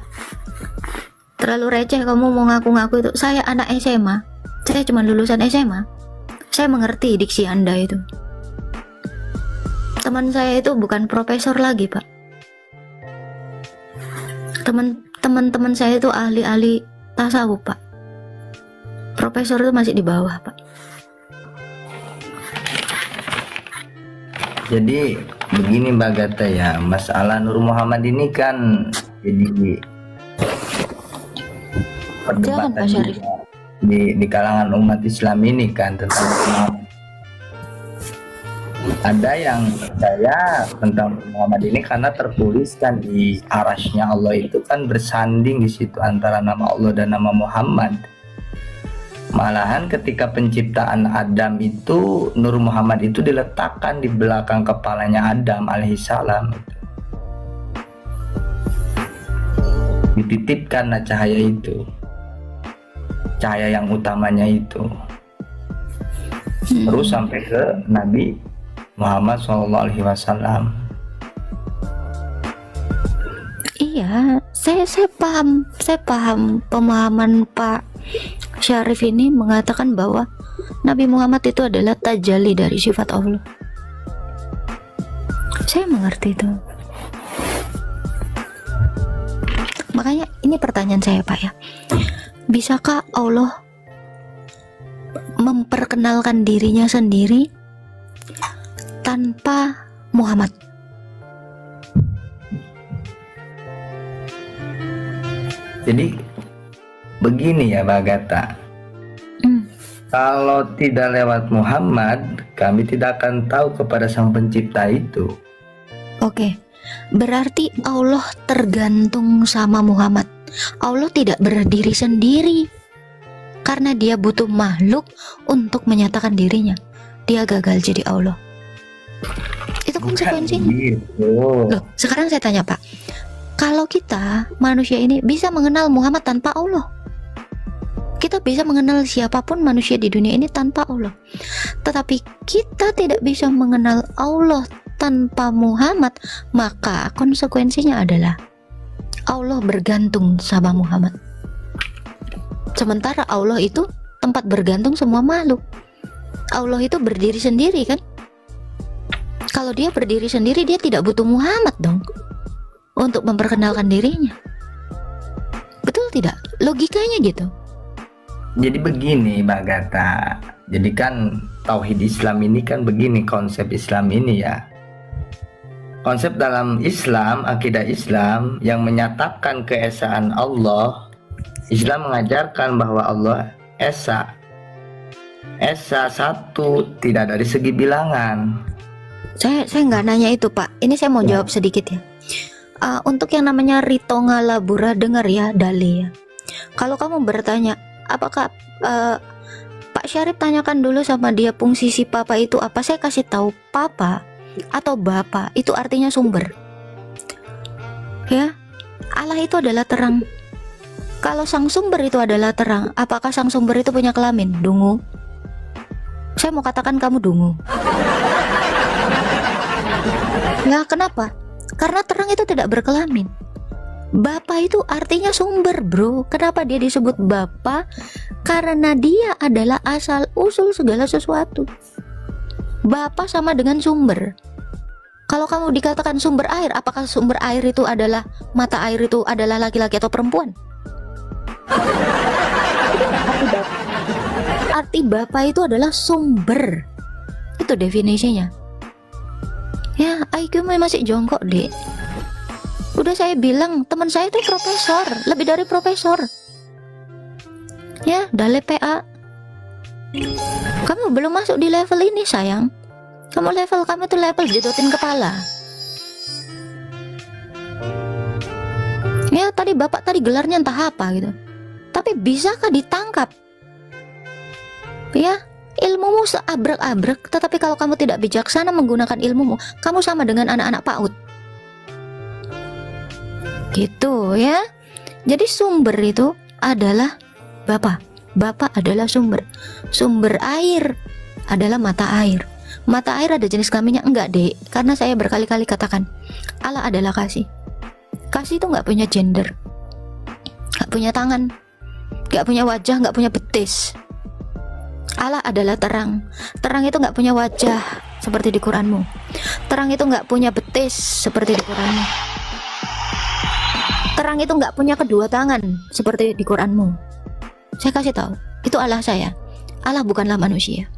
Terlalu receh kamu mau ngaku-ngaku itu. Saya anak SMA, saya cuma lulusan SMA. Saya mengerti diksi Anda itu. Teman saya itu bukan profesor lagi Pak. Teman-teman saya itu ahli-ahli tasawuf Pak. Profesor itu masih di bawah Pak. Jadi begini Mbak Gata ya, masalah Nur Muhammad ini kan jadi perdebatan di kalangan umat Islam ini kan tentang ada yang percaya tentang Muhammad ini karena tertuliskan di arasnya Allah itu kan bersanding di situ antara nama Allah dan nama Muhammad. Malahan ketika penciptaan Adam itu Nur Muhammad itu diletakkan di belakang kepalanya Adam alaihissalam. Dititipkan cahaya itu, cahaya yang utamanya itu, terus sampai ke Nabi Muhammad SAW. Iya, saya paham pemahaman Pak Syarif ini mengatakan bahwa Nabi Muhammad itu adalah tajalli dari sifat Allah. Saya mengerti itu. Makanya ini pertanyaan saya Pak ya. Bisakah Allah memperkenalkan dirinya sendiri tanpa Muhammad? Jadi begini ya Mbak Gata, kalau tidak lewat Muhammad, kami tidak akan tahu kepada sang pencipta itu. Oke, berarti Allah tergantung sama Muhammad. Allah tidak berdiri sendiri karena dia butuh makhluk untuk menyatakan dirinya. Dia gagal jadi Allah. Itu konsekuensinya. Loh, sekarang saya tanya Pak, kalau kita manusia ini bisa mengenal Muhammad tanpa Allah, kita bisa mengenal siapapun manusia di dunia ini tanpa Allah. Tetapi kita tidak bisa mengenal Allah tanpa Muhammad, maka konsekuensinya adalah Allah bergantung sama Muhammad. Sementara Allah itu tempat bergantung semua makhluk. Allah itu berdiri sendiri kan? Kalau dia berdiri sendiri, dia tidak butuh Muhammad dong untuk memperkenalkan dirinya. Betul tidak? Logikanya gitu. Jadi begini Mbak Gata, jadi kan tauhid Islam ini kan begini, konsep Islam ini ya. Konsep dalam Islam, akidah Islam yang menyatakan keesaan Allah. Islam mengajarkan bahwa Allah esa, Esa 1 tidak dari segi bilangan. Saya nggak nanya itu, Pak. Ini saya mau jawab sedikit ya. Untuk yang namanya Rito Ngalabura, dengar ya, Dale ya. Kalau kamu bertanya, apakah Pak Syarif tanyakan dulu sama dia fungsi si papa itu apa? Saya kasih tahu, papa atau bapak itu artinya sumber. Ya, Allah itu adalah terang. Kalau sang sumber itu adalah terang, apakah sang sumber itu punya kelamin? Dungu. Saya mau katakan kamu dungu. Ya, kenapa? Karena terang itu tidak berkelamin. Bapa itu artinya sumber, bro. Kenapa dia disebut Bapa? Karena dia adalah asal usul segala sesuatu. Bapa sama dengan sumber. Kalau kamu dikatakan sumber air, apakah sumber air itu adalah mata air itu adalah laki-laki atau perempuan? Arti Bapa itu adalah sumber. Itu definisinya. Ya, IQ masih jongkok, Dek. Udah saya bilang, teman saya itu profesor, lebih dari profesor. Ya, Dale PA. Kamu belum masuk di level ini, sayang. Kamu tuh level jedotin kepala. Ya, tadi bapak gelarnya entah apa gitu. Tapi bisakah ditangkap? Ya, ilmumu seabrek-abrek, tetapi kalau kamu tidak bijaksana menggunakan ilmumu, kamu sama dengan anak-anak PAUD. Gitu ya. Jadi sumber itu adalah Bapa. Bapa adalah sumber. Sumber air adalah mata air. Mata air ada jenis kelaminnya? Enggak, Dek. Karena saya berkali-kali katakan, Allah adalah kasih. Kasih itu nggak punya gender, nggak punya tangan, nggak punya wajah, nggak punya betis. Allah adalah terang. Terang itu nggak punya wajah seperti di Quranmu. Terang itu nggak punya betis seperti di Quranmu. Terang itu nggak punya kedua tangan seperti di Quranmu. Saya kasih tahu, itu Allah saya. Allah bukanlah manusia.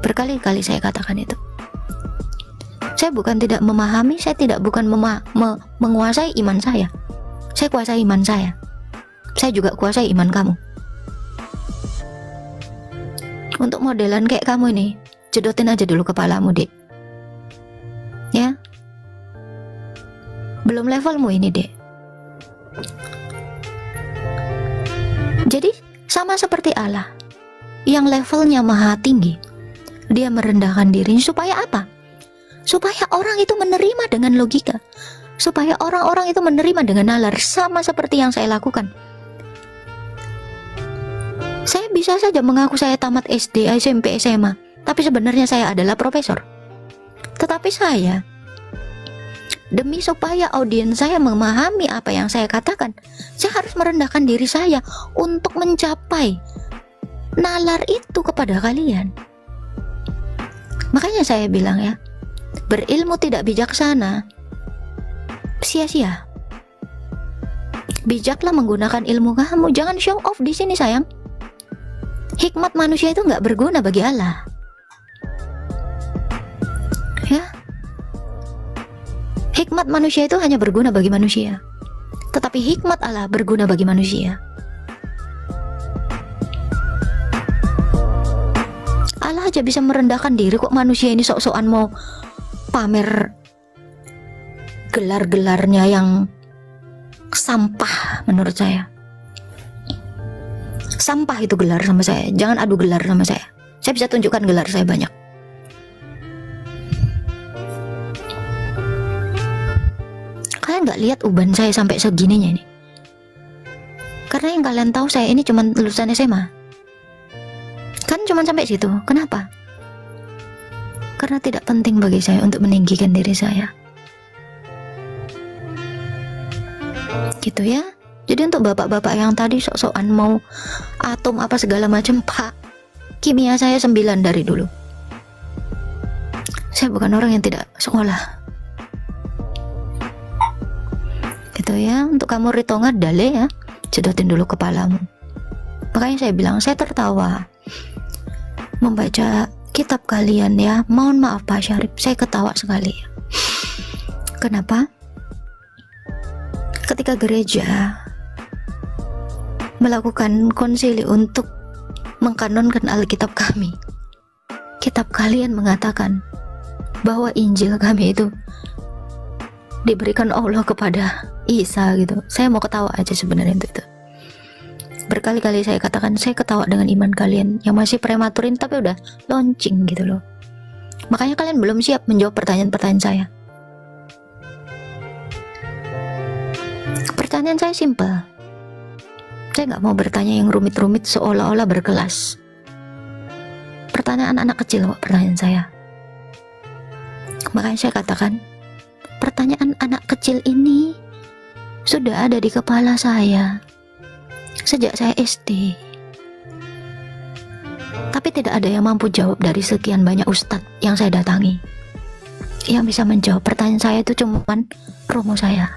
Berkali-kali saya katakan itu. Saya bukan tidak memahami, saya bukan menguasai iman saya. Saya kuasai iman saya. Saya juga kuasai iman kamu. Untuk modelan kayak kamu ini, jedotin aja dulu kepalamu, Dek. Ya. Belum levelmu ini, Dek. Jadi sama seperti Allah yang levelnya maha tinggi, dia merendahkan dirinya supaya apa? Supaya orang itu menerima dengan logika, supaya orang-orang itu menerima dengan nalar, sama seperti yang saya lakukan. Saya bisa saja mengaku saya tamat SD, SMP, SMA, tapi sebenarnya saya adalah profesor. Tetapi saya, demi supaya audiens saya memahami apa yang saya katakan, saya harus merendahkan diri saya untuk mencapai nalar itu kepada kalian. Makanya saya bilang ya, berilmu tidak bijaksana, sia-sia. Bijaklah menggunakan ilmu kamu, jangan show off di sini, sayang. Hikmat manusia itu nggak berguna bagi Allah. Ya. Hikmat manusia itu hanya berguna bagi manusia, tetapi hikmat Allah berguna bagi manusia. Allah aja bisa merendahkan diri, kok manusia ini sok-sokan mau pamer gelar-gelarnya yang sampah menurut saya. Sampah itu gelar sama saya. Jangan adu gelar sama saya. Saya bisa tunjukkan gelar saya banyak. Kalian nggak lihat uban saya sampai segininya ini? Karena yang kalian tahu saya ini cuma lulusan SMA. Kan cuma sampai situ. Kenapa? Karena tidak penting bagi saya untuk meninggikan diri saya. Gitu ya. Jadi untuk bapak-bapak yang tadi sok-sokan mau atom apa segala macam, Pak, kimia saya 9 dari dulu. Saya bukan orang yang tidak sekolah. Gitu ya. Untuk kamu Ritonga Dale ya, jedotin dulu kepalamu. Makanya saya bilang, saya tertawa membaca kitab kalian ya. Mohon maaf Pak Syarif, saya ketawa sekali. Kenapa? Ketika gereja melakukan konsili untuk mengkanonkan Alkitab kami. Kitab kalian mengatakan bahwa Injil kami itu diberikan Allah kepada Isa gitu. Saya mau ketawa aja sebenarnya itu. Berkali-kali saya katakan, saya ketawa dengan iman kalian yang masih prematurin tapi udah launching gitu loh. Makanya kalian belum siap menjawab pertanyaan-pertanyaan saya. Pertanyaan saya simpel. Saya nggak mau bertanya yang rumit-rumit seolah-olah berkelas. Pertanyaan anak kecil kok pertanyaan saya. Makanya saya katakan, pertanyaan anak kecil ini sudah ada di kepala saya sejak saya SD. Tapi tidak ada yang mampu jawab dari sekian banyak ustadz yang saya datangi. Yang bisa menjawab pertanyaan saya itu cuman romo saya.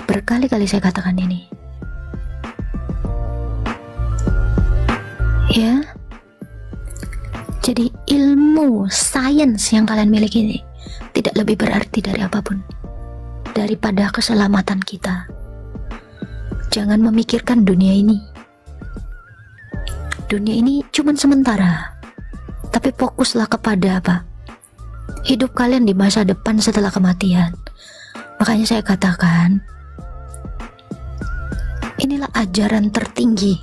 Berkali-kali saya katakan ini. Ya. Jadi ilmu sains yang kalian miliki ini tidak lebih berarti dari apapun daripada keselamatan kita. Jangan memikirkan dunia ini. Dunia ini cuma sementara. Tapi fokuslah kepada apa? Hidup kalian di masa depan setelah kematian. Makanya saya katakan, inilah ajaran tertinggi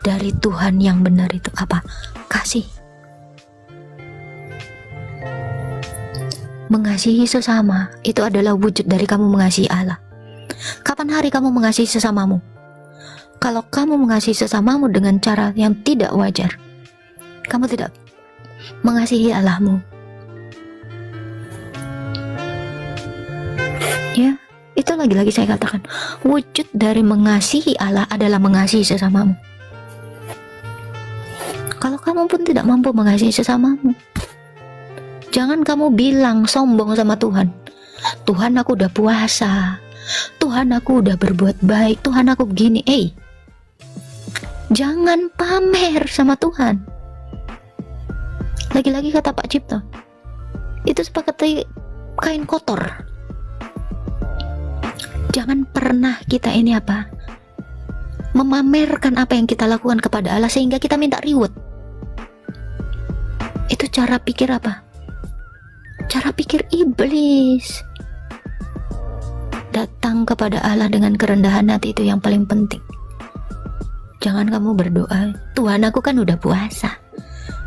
dari Tuhan yang benar itu apa? Kasih. Mengasihi sesama itu adalah wujud dari kamu mengasihi Allah. Kapan hari kamu mengasihi sesamamu? Kalau kamu mengasihi sesamamu dengan cara yang tidak wajar, kamu tidak mengasihi Allahmu. Ya, itu lagi-lagi saya katakan, wujud dari mengasihi Allah adalah mengasihi sesamamu. Kalau kamu pun tidak mampu mengasihi sesamamu, jangan kamu bilang sombong sama Tuhan. Tuhan, aku udah puasa. Tuhan, aku udah berbuat baik. Tuhan, aku begini. Jangan pamer sama Tuhan. Lagi-lagi kata Pak Cipto, itu seperti kain kotor. Jangan pernah kita ini apa? Memamerkan apa yang kita lakukan kepada Allah sehingga kita minta reward. Itu cara pikir apa? Cara pikir iblis. Datang kepada Allah dengan kerendahan hati, itu yang paling penting. Jangan kamu berdoa, Tuhan, aku kan udah puasa,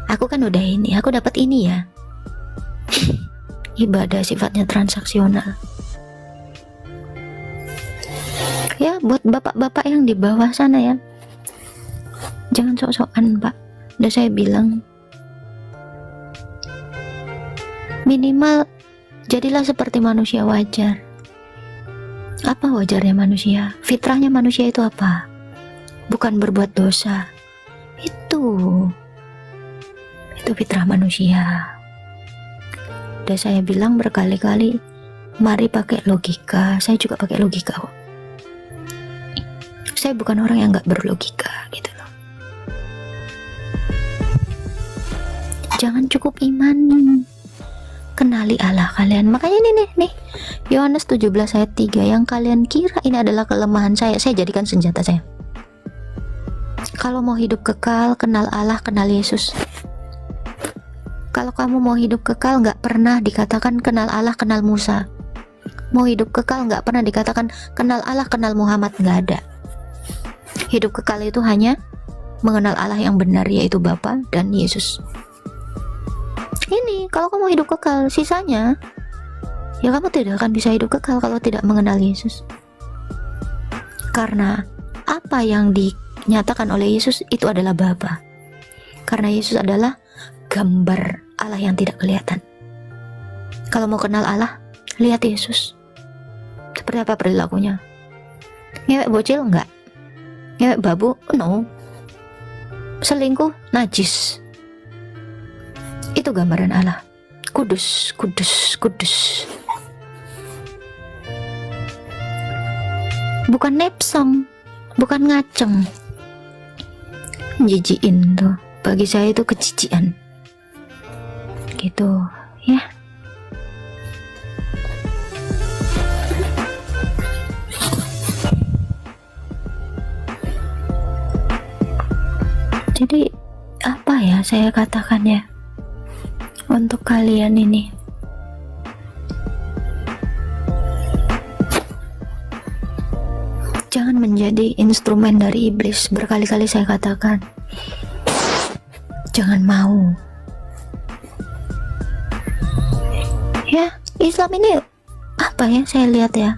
aku kan udah ini, aku dapat ini ya. Ibadah sifatnya transaksional. Ya, buat bapak-bapak yang di bawah sana ya, jangan sok-sokan Pak. Udah saya bilang, minimal jadilah seperti manusia wajar. Apa wajarnya manusia? Fitrahnya manusia itu apa? Bukan berbuat dosa. Itu fitrah manusia. Udah saya bilang berkali-kali, mari pakai logika. Saya juga pakai logika kok. Saya bukan orang yang gak berlogika gitu loh. Jangan cukup iman, kenali Allah kalian. Makanya ini nih Yohanes 17 ayat 3, yang kalian kira ini adalah kelemahan saya jadikan senjata saya. Kalau mau hidup kekal, kenal Allah, kenal Yesus. Kalau kamu mau hidup kekal, gak pernah dikatakan kenal Allah, kenal Musa. Mau hidup kekal, gak pernah dikatakan kenal Allah, kenal Muhammad. Gak ada. Hidup kekal itu hanya mengenal Allah yang benar, yaitu Bapa dan Yesus. Ini kalau kamu hidup kekal, sisanya ya kamu tidak akan bisa hidup kekal kalau tidak mengenal Yesus. Karena apa yang dinyatakan oleh Yesus itu adalah Bapa. Karena Yesus adalah gambar Allah yang tidak kelihatan. Kalau mau kenal Allah, lihat Yesus. Seperti apa perilakunya? Ngewek bocil? Enggak. Ngewek babu? No. Selingkuh? Najis. Itu gambaran Allah. Kudus, kudus, kudus. Bukan nepsong, bukan ngaceng. Jijiin tuh. Bagi saya itu kejijian. Gitu, ya. saya katakan ya, untuk kalian ini, jangan menjadi instrumen dari iblis. Berkali-kali saya katakan, jangan mau. Ya, Islam ini apa ya, saya lihat ya,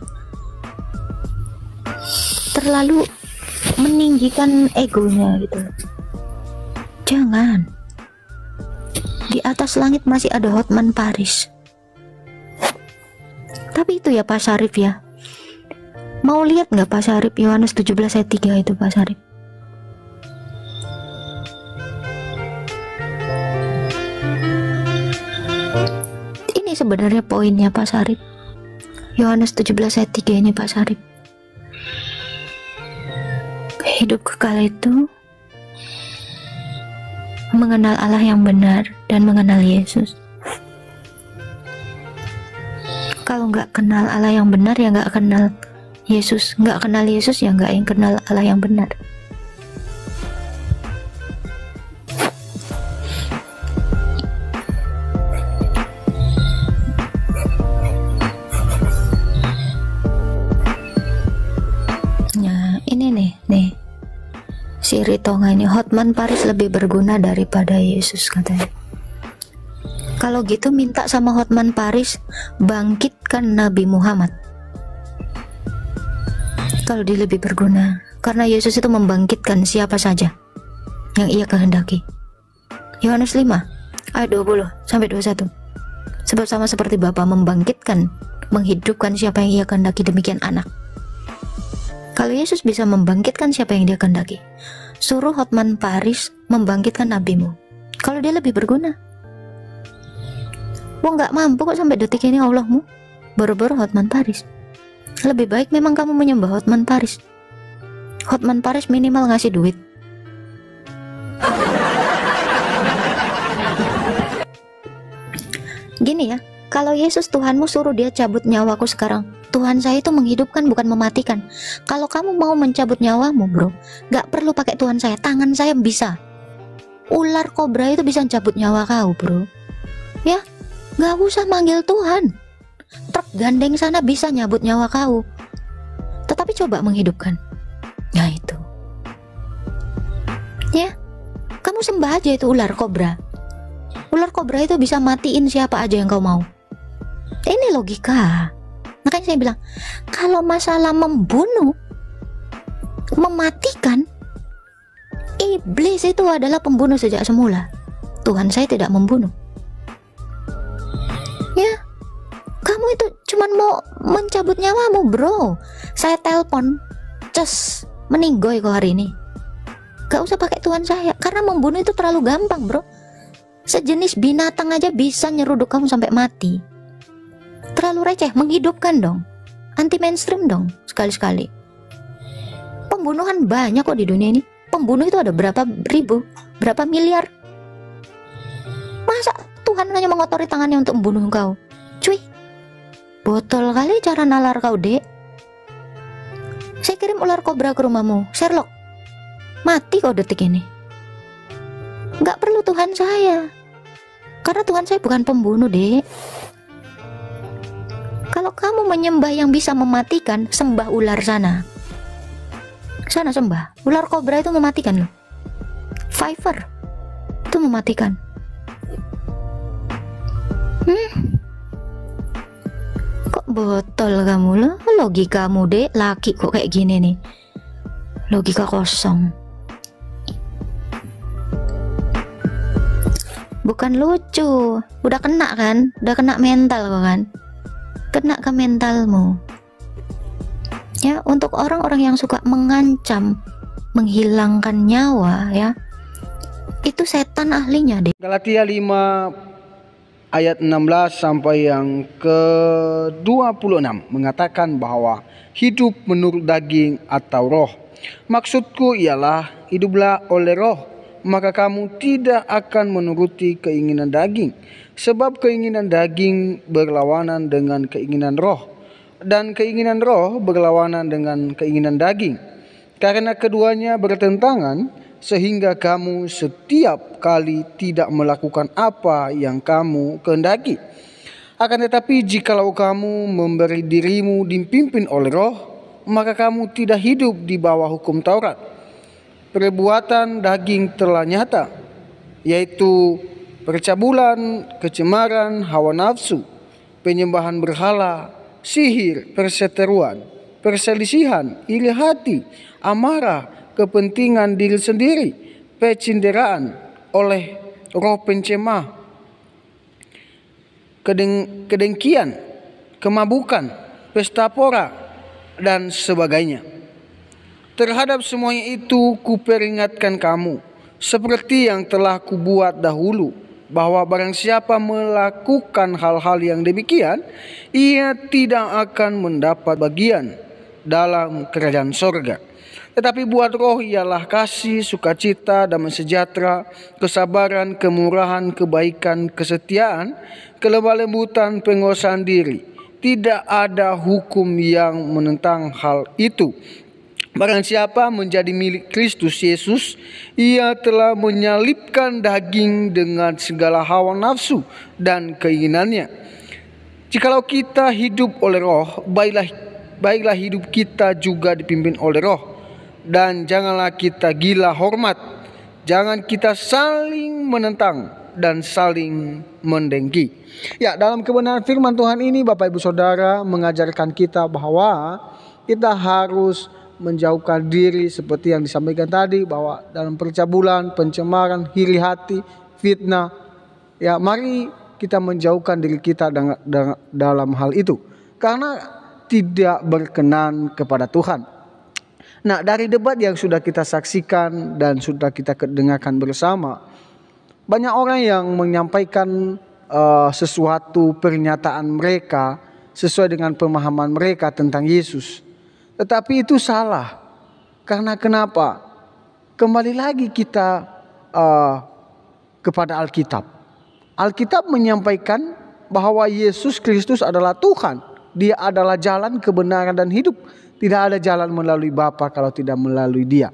terlalu meninggikan egonya gitu. Jangan. Di atas langit masih ada Hotman Paris. Tapi itu ya Pak Syarif ya. Mau lihat nggak Pak Syarif Yohanes 17 ayat 3 itu Pak Syarif? Ini sebenarnya poinnya Pak Syarif. Yohanes 17 ayat 3 ini Pak Syarif. Hidup kekal itu mengenal Allah yang benar dan mengenal Yesus. Kalau nggak kenal Allah yang benar ya nggak kenal Yesus, nggak kenal Yesus ya nggak kenal Allah yang benar. Nah ini nih si Ritonga ini, Hotman Paris lebih berguna daripada Yesus katanya. Kalau gitu minta sama Hotman Paris bangkitkan Nabi Muhammad. Kalau dia lebih berguna, karena Yesus itu membangkitkan siapa saja yang ia kehendaki. Yohanes 5 ayat 20 sampai 21. Sebab sama seperti Bapa membangkitkan, menghidupkan siapa yang ia kehendaki, demikian anak. Kalau Yesus bisa membangkitkan siapa yang dia kehendaki, suruh Hotman Paris membangkitkan nabimu. Kalau dia lebih berguna. Wah nggak mampu kok sampai detik ini Allahmu. Boro-boro Hotman Paris. Lebih baik memang kamu menyembah Hotman Paris. Hotman Paris minimal ngasih duit. Gini ya, kalau Yesus Tuhanmu suruh dia cabut nyawaku sekarang, Tuhan saya itu menghidupkan bukan mematikan. Kalau kamu mau mencabut nyawamu bro, gak perlu pakai Tuhan saya, tangan saya bisa. Ular kobra itu bisa cabut nyawa kau bro. Ya, gak usah manggil Tuhan. Truk gandeng sana bisa nyabut nyawa kau. Tetapi coba menghidupkan. Nah itu. Ya, kamu sembah aja itu ular kobra. Ular kobra itu bisa matiin siapa aja yang kau mau. Ini logika. Makanya saya bilang, kalau masalah membunuh, mematikan, iblis itu adalah pembunuh sejak semula. Tuhan saya tidak membunuh. Ya, kamu itu cuman mau mencabut nyawamu bro. Saya telepon, ces, meninggoy kok hari ini. Gak usah pakai Tuhan saya, karena membunuh itu terlalu gampang bro. Sejenis binatang aja bisa nyeruduk kamu sampai mati. Terlalu receh, menghidupkan dong. Anti mainstream dong, sekali-sekali. Pembunuhan banyak kok di dunia ini. Pembunuh itu ada berapa ribu, berapa miliar. Masa Tuhan hanya mengotori tangannya untuk membunuh kau? Cuy, botol kali cara nalar kau dek. Saya kirim ular kobra ke rumahmu, Sherlock. Mati kau detik ini. Gak perlu Tuhan saya, karena Tuhan saya bukan pembunuh dek. Kalau kamu menyembah yang bisa mematikan, sembah ular sana. Sana sembah. Ular kobra itu mematikan loh. Viper itu mematikan. Kok botol kamu loh? Logikamu dek, laki kok kayak gini nih. Logika kosong. Bukan lucu. Udah kena kan? Udah kena mental kok kan? Kena ke mentalmu. Ya, untuk orang-orang yang suka mengancam, menghilangkan nyawa ya, itu setan ahlinya deh. Galatia 5 ayat 16 sampai yang ke-26 mengatakan bahwa hidup menurut daging atau roh. Maksudku ialah hiduplah oleh roh, maka kamu tidak akan menuruti keinginan daging. Sebab keinginan daging berlawanan dengan keinginan roh, dan keinginan roh berlawanan dengan keinginan daging. Karena keduanya bertentangan sehingga kamu setiap kali tidak melakukan apa yang kamu kehendaki. Akan tetapi jikalau kamu memberi dirimu dipimpin oleh Roh, maka kamu tidak hidup di bawah hukum Taurat. Perbuatan daging telah nyata, yaitu percabulan, kecemaran, hawa nafsu, penyembahan berhala, sihir, perseteruan, perselisihan, iri hati, amarah, kepentingan diri sendiri, pecinderaan oleh roh pencemah, kedengkian, kemabukan, pesta pora, dan sebagainya. Terhadap semuanya itu kuperingatkan kamu, seperti yang telah kubuat dahulu, bahwa barang siapa melakukan hal-hal yang demikian, ia tidak akan mendapat bagian dalam kerajaan sorga. Tetapi buat roh ialah kasih, sukacita, damai sejahtera, kesabaran, kemurahan, kebaikan, kesetiaan, kelemah lembutan, penguasaan diri. Tidak ada hukum yang menentang hal itu. Barang siapa menjadi milik Kristus Yesus, ia telah menyalibkan daging dengan segala hawa nafsu dan keinginannya. Jikalau kita hidup oleh Roh, baiklah hidup kita juga dipimpin oleh Roh. Dan janganlah kita gila hormat, jangan kita saling menentang dan saling mendengki. Ya, dalam kebenaran firman Tuhan ini Bapak Ibu Saudara mengajarkan kita bahwa kita harus menjauhkan diri seperti yang disampaikan tadi, bahwa dalam percabulan, pencemaran, iri hati, fitnah, ya mari kita menjauhkan diri kita dalam hal itu, karena tidak berkenan kepada Tuhan. Nah, dari debat yang sudah kita saksikan dan sudah kita dengarkan bersama, banyak orang yang menyampaikan sesuatu pernyataan mereka sesuai dengan pemahaman mereka tentang Yesus. Tetapi itu salah. Karena kenapa? Kembali lagi kita kepada Alkitab. Alkitab menyampaikan bahwa Yesus Kristus adalah Tuhan. Dia adalah jalan, kebenaran, dan hidup. Tidak ada jalan melalui Bapa kalau tidak melalui Dia,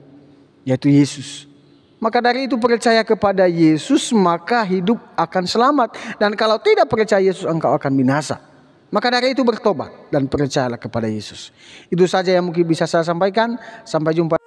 yaitu Yesus. Maka dari itu percaya kepada Yesus, maka hidup akan selamat. Dan kalau tidak percaya Yesus, engkau akan binasa. Maka dari itu bertobat dan percayalah kepada Yesus. Itu saja yang mungkin bisa saya sampaikan. Sampai jumpa.